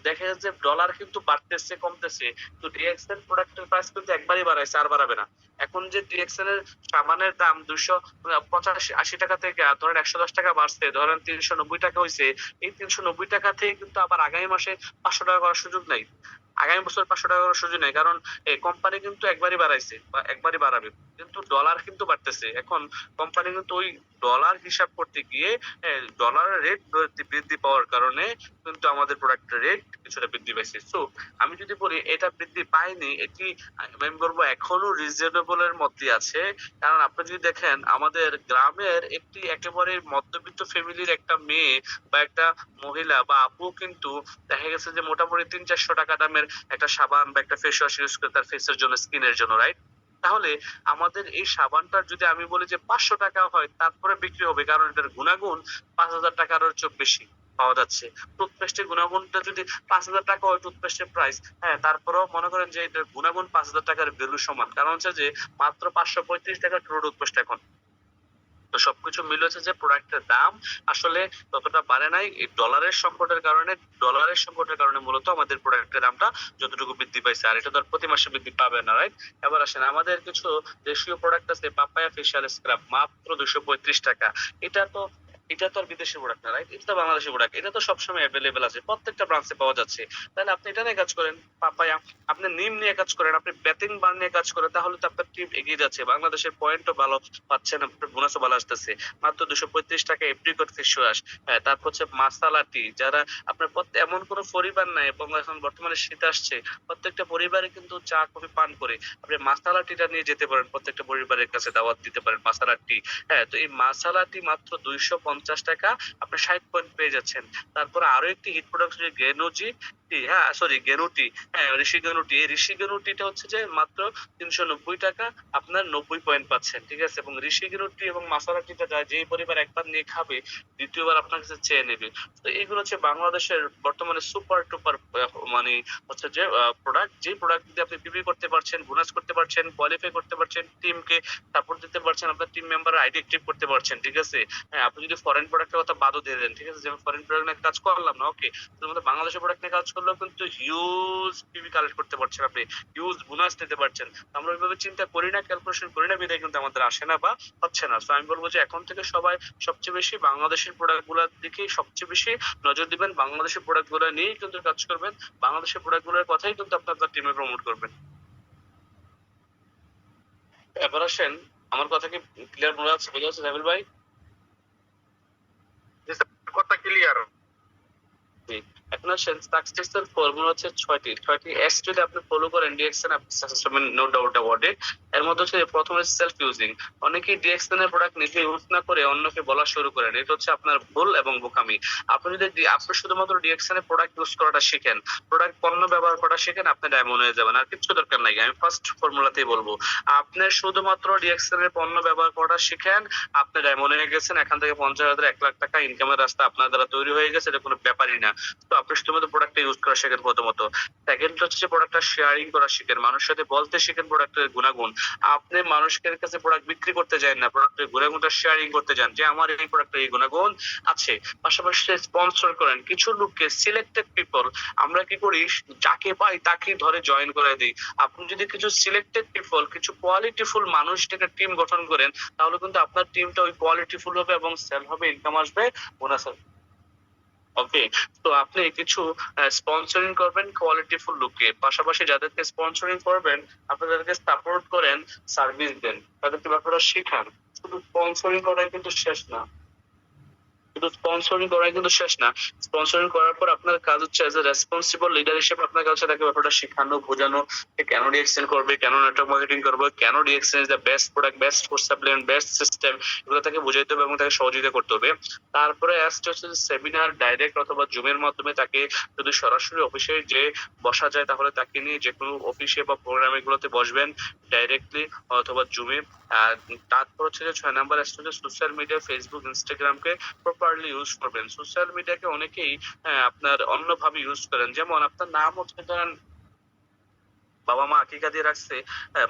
দেখা যাচ্ছে যে ডলার কিন্তু বাড়তেছে কমতেছে, তো ডিএক্সএল প্রোডাক্টের প্রাইস কিন্তু একবারই বাড়াইছে, আর বাড়াবে না। এখন যে ডিএক্সএল এর সাবানের দাম ২৮০ টাকা থেকে ধরেন ১১০ টাকা বাড়ছে, ধরেন ৩৯০ টাকা হইছে। এই ৩৯০ টাকা থেকে কিন্তু আবার আগামী মাসে ৫০০ টাকা করার সুযোগ নাই। আগামী বছর ৫০০ টাকা করার সুযোগ নাই। কারণ এই কোম্পানি কিন্তু একবারই বাড়াইছে বা একবারই বাড়াবে। কিন্তু ডলার কিন্তু বাড়তেছে। এখন কোম্পানি কিন্তু ওই ডলার হিসাব করতে গিয়ে ডলারের রেট বৃদ্ধি পাওয়ার কারণে কিন্তু আমাদের প্রোডাক্টের রেট কিছুটা বৃদ্ধি পাইছে। সো আমি যদি বলি এটা বৃদ্ধি পায়নি, এটি আমি বলবো এখনো রিজনেবল এর মধ্যে আছে। কারণ আপনি যদি দেখেন আমাদের গ্রামের একটি একেবারে মধ্যবিত্ত ফ্যামিলির একটা মেয়ে বা একটা মহিলা বা আপু কিন্তু দেখা গেছে যে মোটামুটি ৩০০-৪০০ টাকা দামের একটা সাবান বা একটা ফেস ওয়াশ ইউজ করে তার ফেসের জন্য, স্কিনের জন্য, রাইট? তাহলে আমাদের এই সাবানটার যদি আমি বলি যে ৫০০ টাকা হয় তারপরে বিক্রি হবে, কারণ এটার গুণাগুণ ৫,০০০ টাকার চেয়ে বেশি পাওয়া যাচ্ছে। টুথপেস্টের গুণাগুণটা যদি ৫,০০০ টাকা হয় টুথপেস্টের প্রাইস, হ্যাঁ, তারপরেও মনে করেন যে এটার গুণাগুণ ৫,০০০ টাকার ভ্যালু সমান। কারণ হচ্ছে যে মাত্র ৫৩৫ টাকা ট্রু টুথপেস্ট এখন। তো সবকিছু মিলে হচ্ছে যে প্রোডাক্টের দাম আসলে ততটা বাড়ে নাই। এই ডলারের সংকটের কারণে মূলত আমাদের প্রোডাক্টের দামটা যতটুকু বৃদ্ধি পাইছে। আর এটা তো আর প্রতি মাসে বৃদ্ধি পাবে না, রাইট? এবার আসেন আমাদের কিছু দেশীয় প্রোডাক্ট আছে, পাপায়া ফেশিয়াল স্ক্রাব মাত্র ২৩৫ টাকা। এটা তো আর বিদেশি প্রোডাক্ট না, রাইট? এটা তো বাংলাদেশি প্রোডাক্ট। এটা তো সবসময় এভেলেবেল আছে, প্রত্যেকটা ব্রাঞ্চে পাওয়া যাচ্ছে। তাহলে আপনি এটা নিয়ে কাজ করেন, পাপায়া আপনি নিম নিয়ে কাজ করেন, আপনি ব্যাটিং বার নিয়ে কাজ করেন, তাহলে তো আপনার টিম এগিয়ে যাচ্ছে। বাংলাদেশের পয়েন্টও ভালো পাচ্ছেন, আপনার বোনাসও ভালো আসতেছে। মাত্র 235 টাকা এপ্রিকট ফেস ওয়াশ, হ্যাঁ, তারপর হচ্ছে মাসালা টি। যারা আপনার এমন কোনো পরিবার নাই, এবং এখন বর্তমানে শীত আসছে, প্রত্যেকটা পরিবারে কিন্তু চা কফি পান করে। আপনি মাসালা টিটা নিয়ে যেতে পারেন, প্রত্যেকটা পরিবারের কাছে দাওয়াত দিতে পারেন মাসালা টি। হ্যাঁ, তো এই মাসালা টি মাত্র 250 টাকা আপনি 60 পয়েন্ট পেয়ে যাচ্ছেন। তারপরে আরো একটি হিট প্রোডাক্ট হচ্ছে গেনুজি টি, হ্যাঁ সরি গেনুটি, হ্যাঁ ঋষি গেনুটি। এই ঋষি গেনুটিটা হচ্ছে যে মাত্র 390 টাকা আপনার 90 পয়েন্ট পাচ্ছেন, ঠিক আছে। এবং ঋষি গেনুটি এবং মাসালা টিটা যেই পরিবার একবার নিয়ে খাবে, দ্বিতীয়বার আপনার কাছে চেয়ে নেবে। তো এগুলো হচ্ছে বাংলাদেশের বর্তমানে সুপার টুপার মানে হচ্ছে যে প্রোডাক্ট, যে প্রোডাক্ট দিয়ে আপনি বিক্রি করতে পারছেন, বোনাস করতে পারছেন, কোয়ালিফাই করতে পারছেন, টিমকে সাপোর্ট দিতে পারছেন, আপনার টিম মেম্বার আইডি অ্যাক্টিভ করতে পারছেন, ঠিক আছে। হ্যাঁ, আপনি যদি ফরেন প্রোডাক্টের কথা বাদও দিয়ে দেন, ঠিক আছে, যেমন ফরেন প্রোডাক্ট নিয়ে কাজ করলাম না, ওকে, তার মধ্যে বাংলাদেশের প্রোডাক্ট নিয়ে কাজ করলেও কিন্তু হিউজ পিবি কালেক্ট করতে পারছেন, আপনি হিউজ বোনাস নিতে পারছেন। আমরা ওইভাবে চিন্তা করি না, ক্যালকুলেশন করি না, বিধায় কিন্তু আমাদের আসে না বা হচ্ছে না। তো আমি বলবো যে এখন থেকে সবাই সবচেয়ে বেশি বাংলাদেশের প্রোডাক্ট গুলার দিকে সবচেয়ে বেশি নজর দিবেন, বাংলাদেশের প্রোডাক্ট গুলো নিয়েই কিন্তু কাজ করবেন, বাংলাদেশের প্রোডাক্ট গুলোর কথাই কিন্তু আপনার টিমে প্রমোট করবেন। এবার আসেন, আমার কথা কি ক্লিয়ার বোঝা যাচ্ছে জামিল ভাই? কথা ক্লিয়ার। জি। এখন আসেন, সাকসেসের ফর্মুলা হচ্ছে ছয়টি এস যদি আপনি ফলো করেন ডিএক্সএন, আপনি সাকসেস হবেন, নো ডাউট অ্যাবাউট ইট। এর মধ্যে হচ্ছে প্রথম হচ্ছে সেলফ ইউজিং। অনেকেই ডিএক্সএন এর প্রোডাক্ট নিজে ইউজ না করে অন্যকে বলা শুরু করেন, এটা হচ্ছে আপনার ভুল এবং বোকামি। আপনি যদি আপনি শুধুমাত্র ডিএক্সএন এর প্রোডাক্ট ইউজ করাটা শিখেন, প্রোডাক্ট পণ্য ব্যবহার করা শিখেন, আপনি ডায়মন্ড হয়ে যাবেন, আর কিছু দরকার নাই। আমি ফার্স্ট ফর্মুলাতেই বলবো, আপনি শুধুমাত্র ডিএক্সএন এর পণ্য ব্যবহার করাটা শিখেন, আপনি ডায়মন্ড হয়ে গেছেন। এখান থেকে 50,000 1 লাখ টাকা ইনকামের রাস্তা আপনার দ্বারা তৈরি হয়ে গেছে, এটা কোনো ব্যাপারই না। তো আপনি শুধুমাত্র প্রোডাক্টটা ইউজ করা শেখেন প্রথমত। সেকেন্ড হচ্ছে প্রোডাক্টটা শেয়ারিং করা শিখেন, মানুষের সাথে বলতে শিখেন প্রোডাক্টের গুণাগুণ। আপনি মানুষের কাছে প্রোডাক্ট বিক্রি করতে যান না, প্রোডাক্টের গুণাগুণটা শেয়ারিং করতে যান, যে আমার এই প্রোডাক্টের এই গুণাগুণ আছে। পাশাপাশি স্পন্সর করেন কিছু লোককে, সিলেক্টেড পিপল। আমরা কি করি, যাকে পাই তাকে ধরে জয়েন করে দিই। আপনি যদি কিছু সিলেক্টেড পিপল, কিছু কোয়ালিটিফুল মানুষটাকে টিম গঠন করেন, তাহলে কিন্তু আপনার টিমটা ওই কোয়ালিটিফুল হবে এবং সেল হবে, ইনকাম আসবে, বোনাস আসবে। ওকে, তো আপনি কিছু স্পন্সরিং করবেন কোয়ালিটিফুল লোককে, পাশাপাশি যাদেরকে স্পন্সরিং করবেন আপনি তাদেরকে সাপোর্ট করেন, সার্ভিস দেন, তাদেরকে ব্যাপারটা শেখান। শুধু স্পন্সরিং করাই কিন্তু শেষ না, শুধু স্পন্সরিং করাই কিন্তু শেষ না। স্পন্সরিং করার পর আপনার কাজ হচ্ছে এজ এ রেসপন্সিবল লিডার হিসেবে আপনার কাছে তাকে ব্যাপারটা শেখানো, বোঝানো, যে কেন ডিএক্সএন করবে, কেন নেটওয়ার্ক মার্কেটিং করবে, কেন DXN is the best product, best food supplement, best system, এগুলো তাকে বুঝাইতে হবে এবং তাকে সহযোগিতা করতে হবে। তারপরে আসতে হচ্ছে সেমিনার, ডাইরেক্ট অথবা জুমের মাধ্যমে তাকে যদি সরাসরি অফিসে যে বসা যায়, তাহলে তাকে নিয়ে যে কোনো অফিসে বা প্রোগ্রামে গুলোতে বসবেন ডাইরেক্টলি অথবা জুমে। আর তারপর হচ্ছে যে 6 নাম্বার আসছে হচ্ছে সোশ্যাল মিডিয়া, ফেসবুক, ইনস্টাগ্রামকে প্রপারলি ইউজ করবেন। সোশ্যাল মিডিয়াকে অনেকেই আপনার অন্যভাবে ইউজ করেন, যেমন আপনার নাম হচ্ছে ধরেন বাবা মা আকিকা দিয়ে রাখছে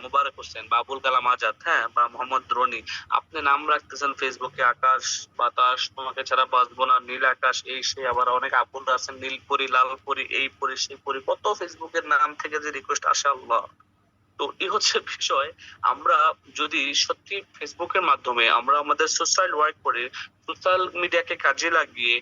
মুবারক হোসেন বা আবুল কালাম আজাদ, হ্যাঁ, বা মোহাম্মদ রনি। আপনি নাম রাখতেছেন ফেসবুকে আকাশ বাতাস, তোমাকে ছাড়া বাঁচবো না, নীল আকাশ, এই সেই, আবার অনেক আবুল আছেন, নীলপরি, লালপরি, এই পরি সেই পরি, কত ফেসবুকের নাম থেকে যে রিকোয়েস্ট আসে আল্লাহ। তো এই হচ্ছে বিষয়। আমরা যদি সত্যি ফেসবুকের মাধ্যমে আমরা আমাদের সোশ্যাল ওয়ার্ক করে, সোশ্যাল মিডিয়াকে কাজে লাগিয়ে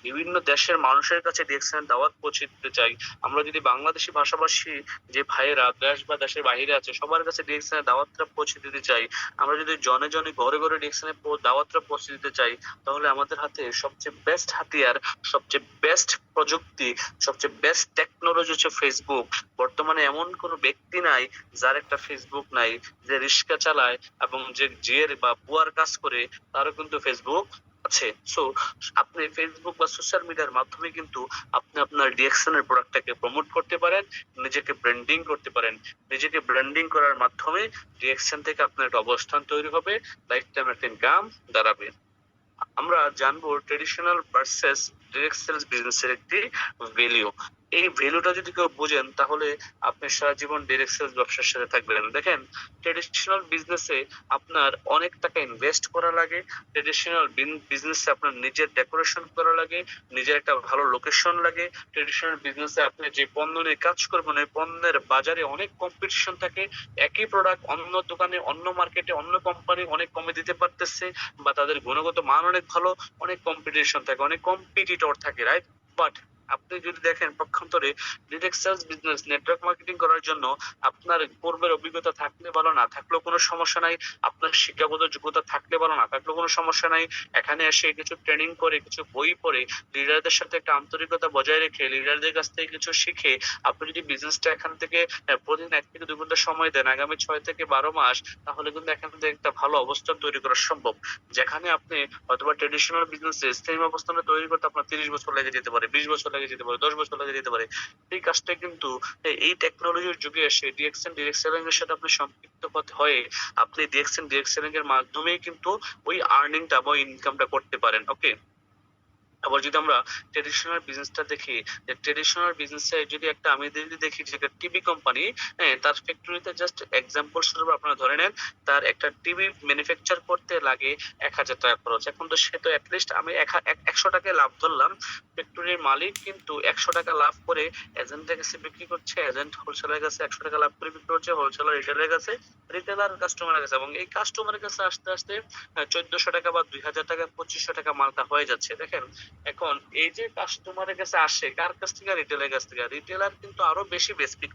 বিভিন্ন দেশের মানুষের কাছে ডিএক্সএন দাওয়াত পৌঁছে দিতে চাই, আমরা যদি বাংলাদেশি ভাষাভাষী যে ভাইয়েরা দেশ বা দেশের বাইরে আছে সবার কাছে ডিএক্সএন এর দাওয়াতটা পৌঁছে দিতে চাই, আমরা যদি জনে জনে ঘরে ঘরে ডিএক্সএন এর দাওয়াতটা পৌঁছে দিতে চাই, তাহলে আমাদের হাতে সবচেয়ে বেস্ট হাতিয়ার, সবচেয়ে বেস্ট প্রযুক্তি, সবচেয়ে বেস্ট টেকনোলজি হচ্ছে ফেসবুক। বর্তমানে এমন কোনো ব্যক্তি নাই যার একটা ফেসবুক নাই, যে রিক্সা চালায় এবং যে জের বা বুয়ার কাজ করে, তারও কিন্তু ফেসবুক আছে। সো আপনি ফেসবুক বা সোশ্যাল মিডিয়ার মাধ্যমে কিন্তু আপনি আপনার ডিএক্সএন এর প্রোডাক্টটাকে প্রমোট করতে পারেন, নিজেকে ব্র্যান্ডিং করতে পারেন। নিজেকে ব্র্যান্ডিং করার মাধ্যমে ডিএক্সএন থেকে আপনার একটা অবস্থান তৈরি হবে, লাইফ টাইম একটা ইনকাম দাঁড়াবে। আমরা জানবো ট্রেডিশনাল ভার্সেস ডিরেক্ট সেলস বিজনেসের একটি ভ্যালু। এই ভ্যালুটা যদি কেউ বুঝেন, তাহলে আপনি সারা জীবন ডিরেক্ট সেলস ব্যবসার সাথে থাকবেন। দেখেন, ট্রেডিশনাল বিজনেসে আপনার অনেক টাকা ইনভেস্ট করা লাগে, ট্রেডিশনাল বিজনেসে আপনার নিজের ডেকোরেশন করা লাগে, নিজের একটা ভালো লোকেশন লাগে। ট্রেডিশনাল বিজনেসে আপনি যে পণ্য নিয়ে কাজ করবেন, ওই পণ্যের বাজারে অনেক কম্পিটিশন থাকে। একই প্রোডাক্ট অন্য দোকানে, অন্য মার্কেটে, অন্য কোম্পানি অনেক কমে দিতে পারতেছে, বা তাদের গুণগত মান অনেক ভালো, অনেক কম্পিটিশন থাকে, অনেক কম্পিটিটর থাকে, রাইট? বাট আপনি যদি দেখেন পক্ষান্তরে direct sales business network marketing করার জন্য আপনার পূর্বের অভিজ্ঞতা থাকলে ভালো, না থাকলেও কোনো সমস্যা নাই, আপনার শিক্ষাগত যোগ্যতা থাকলে ভালো, না থাকলেও কোনো সমস্যা নাই। এখানে এসে কিছু ট্রেনিং করে, কিছু বই পড়ে, লিডারদের সাথে একটা আন্তরিকতা বজায় রেখে, লিডারদের কাছ থেকে কিছু শিখে আপনি যদি বিজনেসটা এখান থেকে প্রতিদিন 1 থেকে 2 ঘন্টা সময় দেন আগামী 6 থেকে 12 মাস, তাহলে কিন্তু এখান থেকে একটা ভালো অবস্থান তৈরি করা সম্ভব। যেখানে আপনি হয়তোবা ট্রেডিশনাল বিজনেসে স্থায়ী অবস্থানটা তৈরি করতে আপনার 30 বছর লেগে যেতে পারে, 20 বছর লেগে যেতে পারে, 10 বছর লেগে যেতে পারে। এই কাজটা কিন্তু এই টেকনোলজির যুগে এসে ডিএক্সএন ডিরেক্ট সেলিং এর সাথে আপনি সম্পৃক্ত হয়ে আপনি ডিএক্সএন ডিরেক্ট সেলিং এর মাধ্যমেই কিন্তু ওই আর্নিংটা বা ইনকামটা করতে পারেন। ওকে, আবার যদি আমরা ট্রেডিশনাল বিজনেসটা দেখি, যে ট্রেডিশনাল বিজনেসে যদি একটা আমি যদি দেখি যে একটা টিভি কোম্পানি, হ্যাঁ, তার ফ্যাক্টরিতে জাস্ট এক্সাম্পল স্বরূপ আপনারা ধরে নেন তার একটা টিভি ম্যানুফ্যাকচার করতে লাগে 1000 টাকা খরচ। এখন তো সে তো অ্যাটলিস্ট আমি 100 টাকা লাভ ধরলাম, ফ্যাক্টরির মালিক কিন্তু 100 টাকা লাভ করে এজেন্টের কাছে বিক্রি করছে, এজেন্ট হোলসেলারের কাছে 100 টাকা লাভ করে বিক্রি করছে, হোলসেলার রিটেলারের কাছে, রিটেলার কাস্টমারের কাছে, এবং এই কাস্টমারের কাছে আস্তে আস্তে 1400 টাকা বা 2000 টাকা 2500 টাকা মালটা হয়ে যাচ্ছে। দেখেন এখন এই যে কাস্টমারের কাছে আসে কার কাছ থেকে? রিটেলারের কাছ থেকে। রিটেলার কিন্তু আরো বেশি বেশ বিক্রি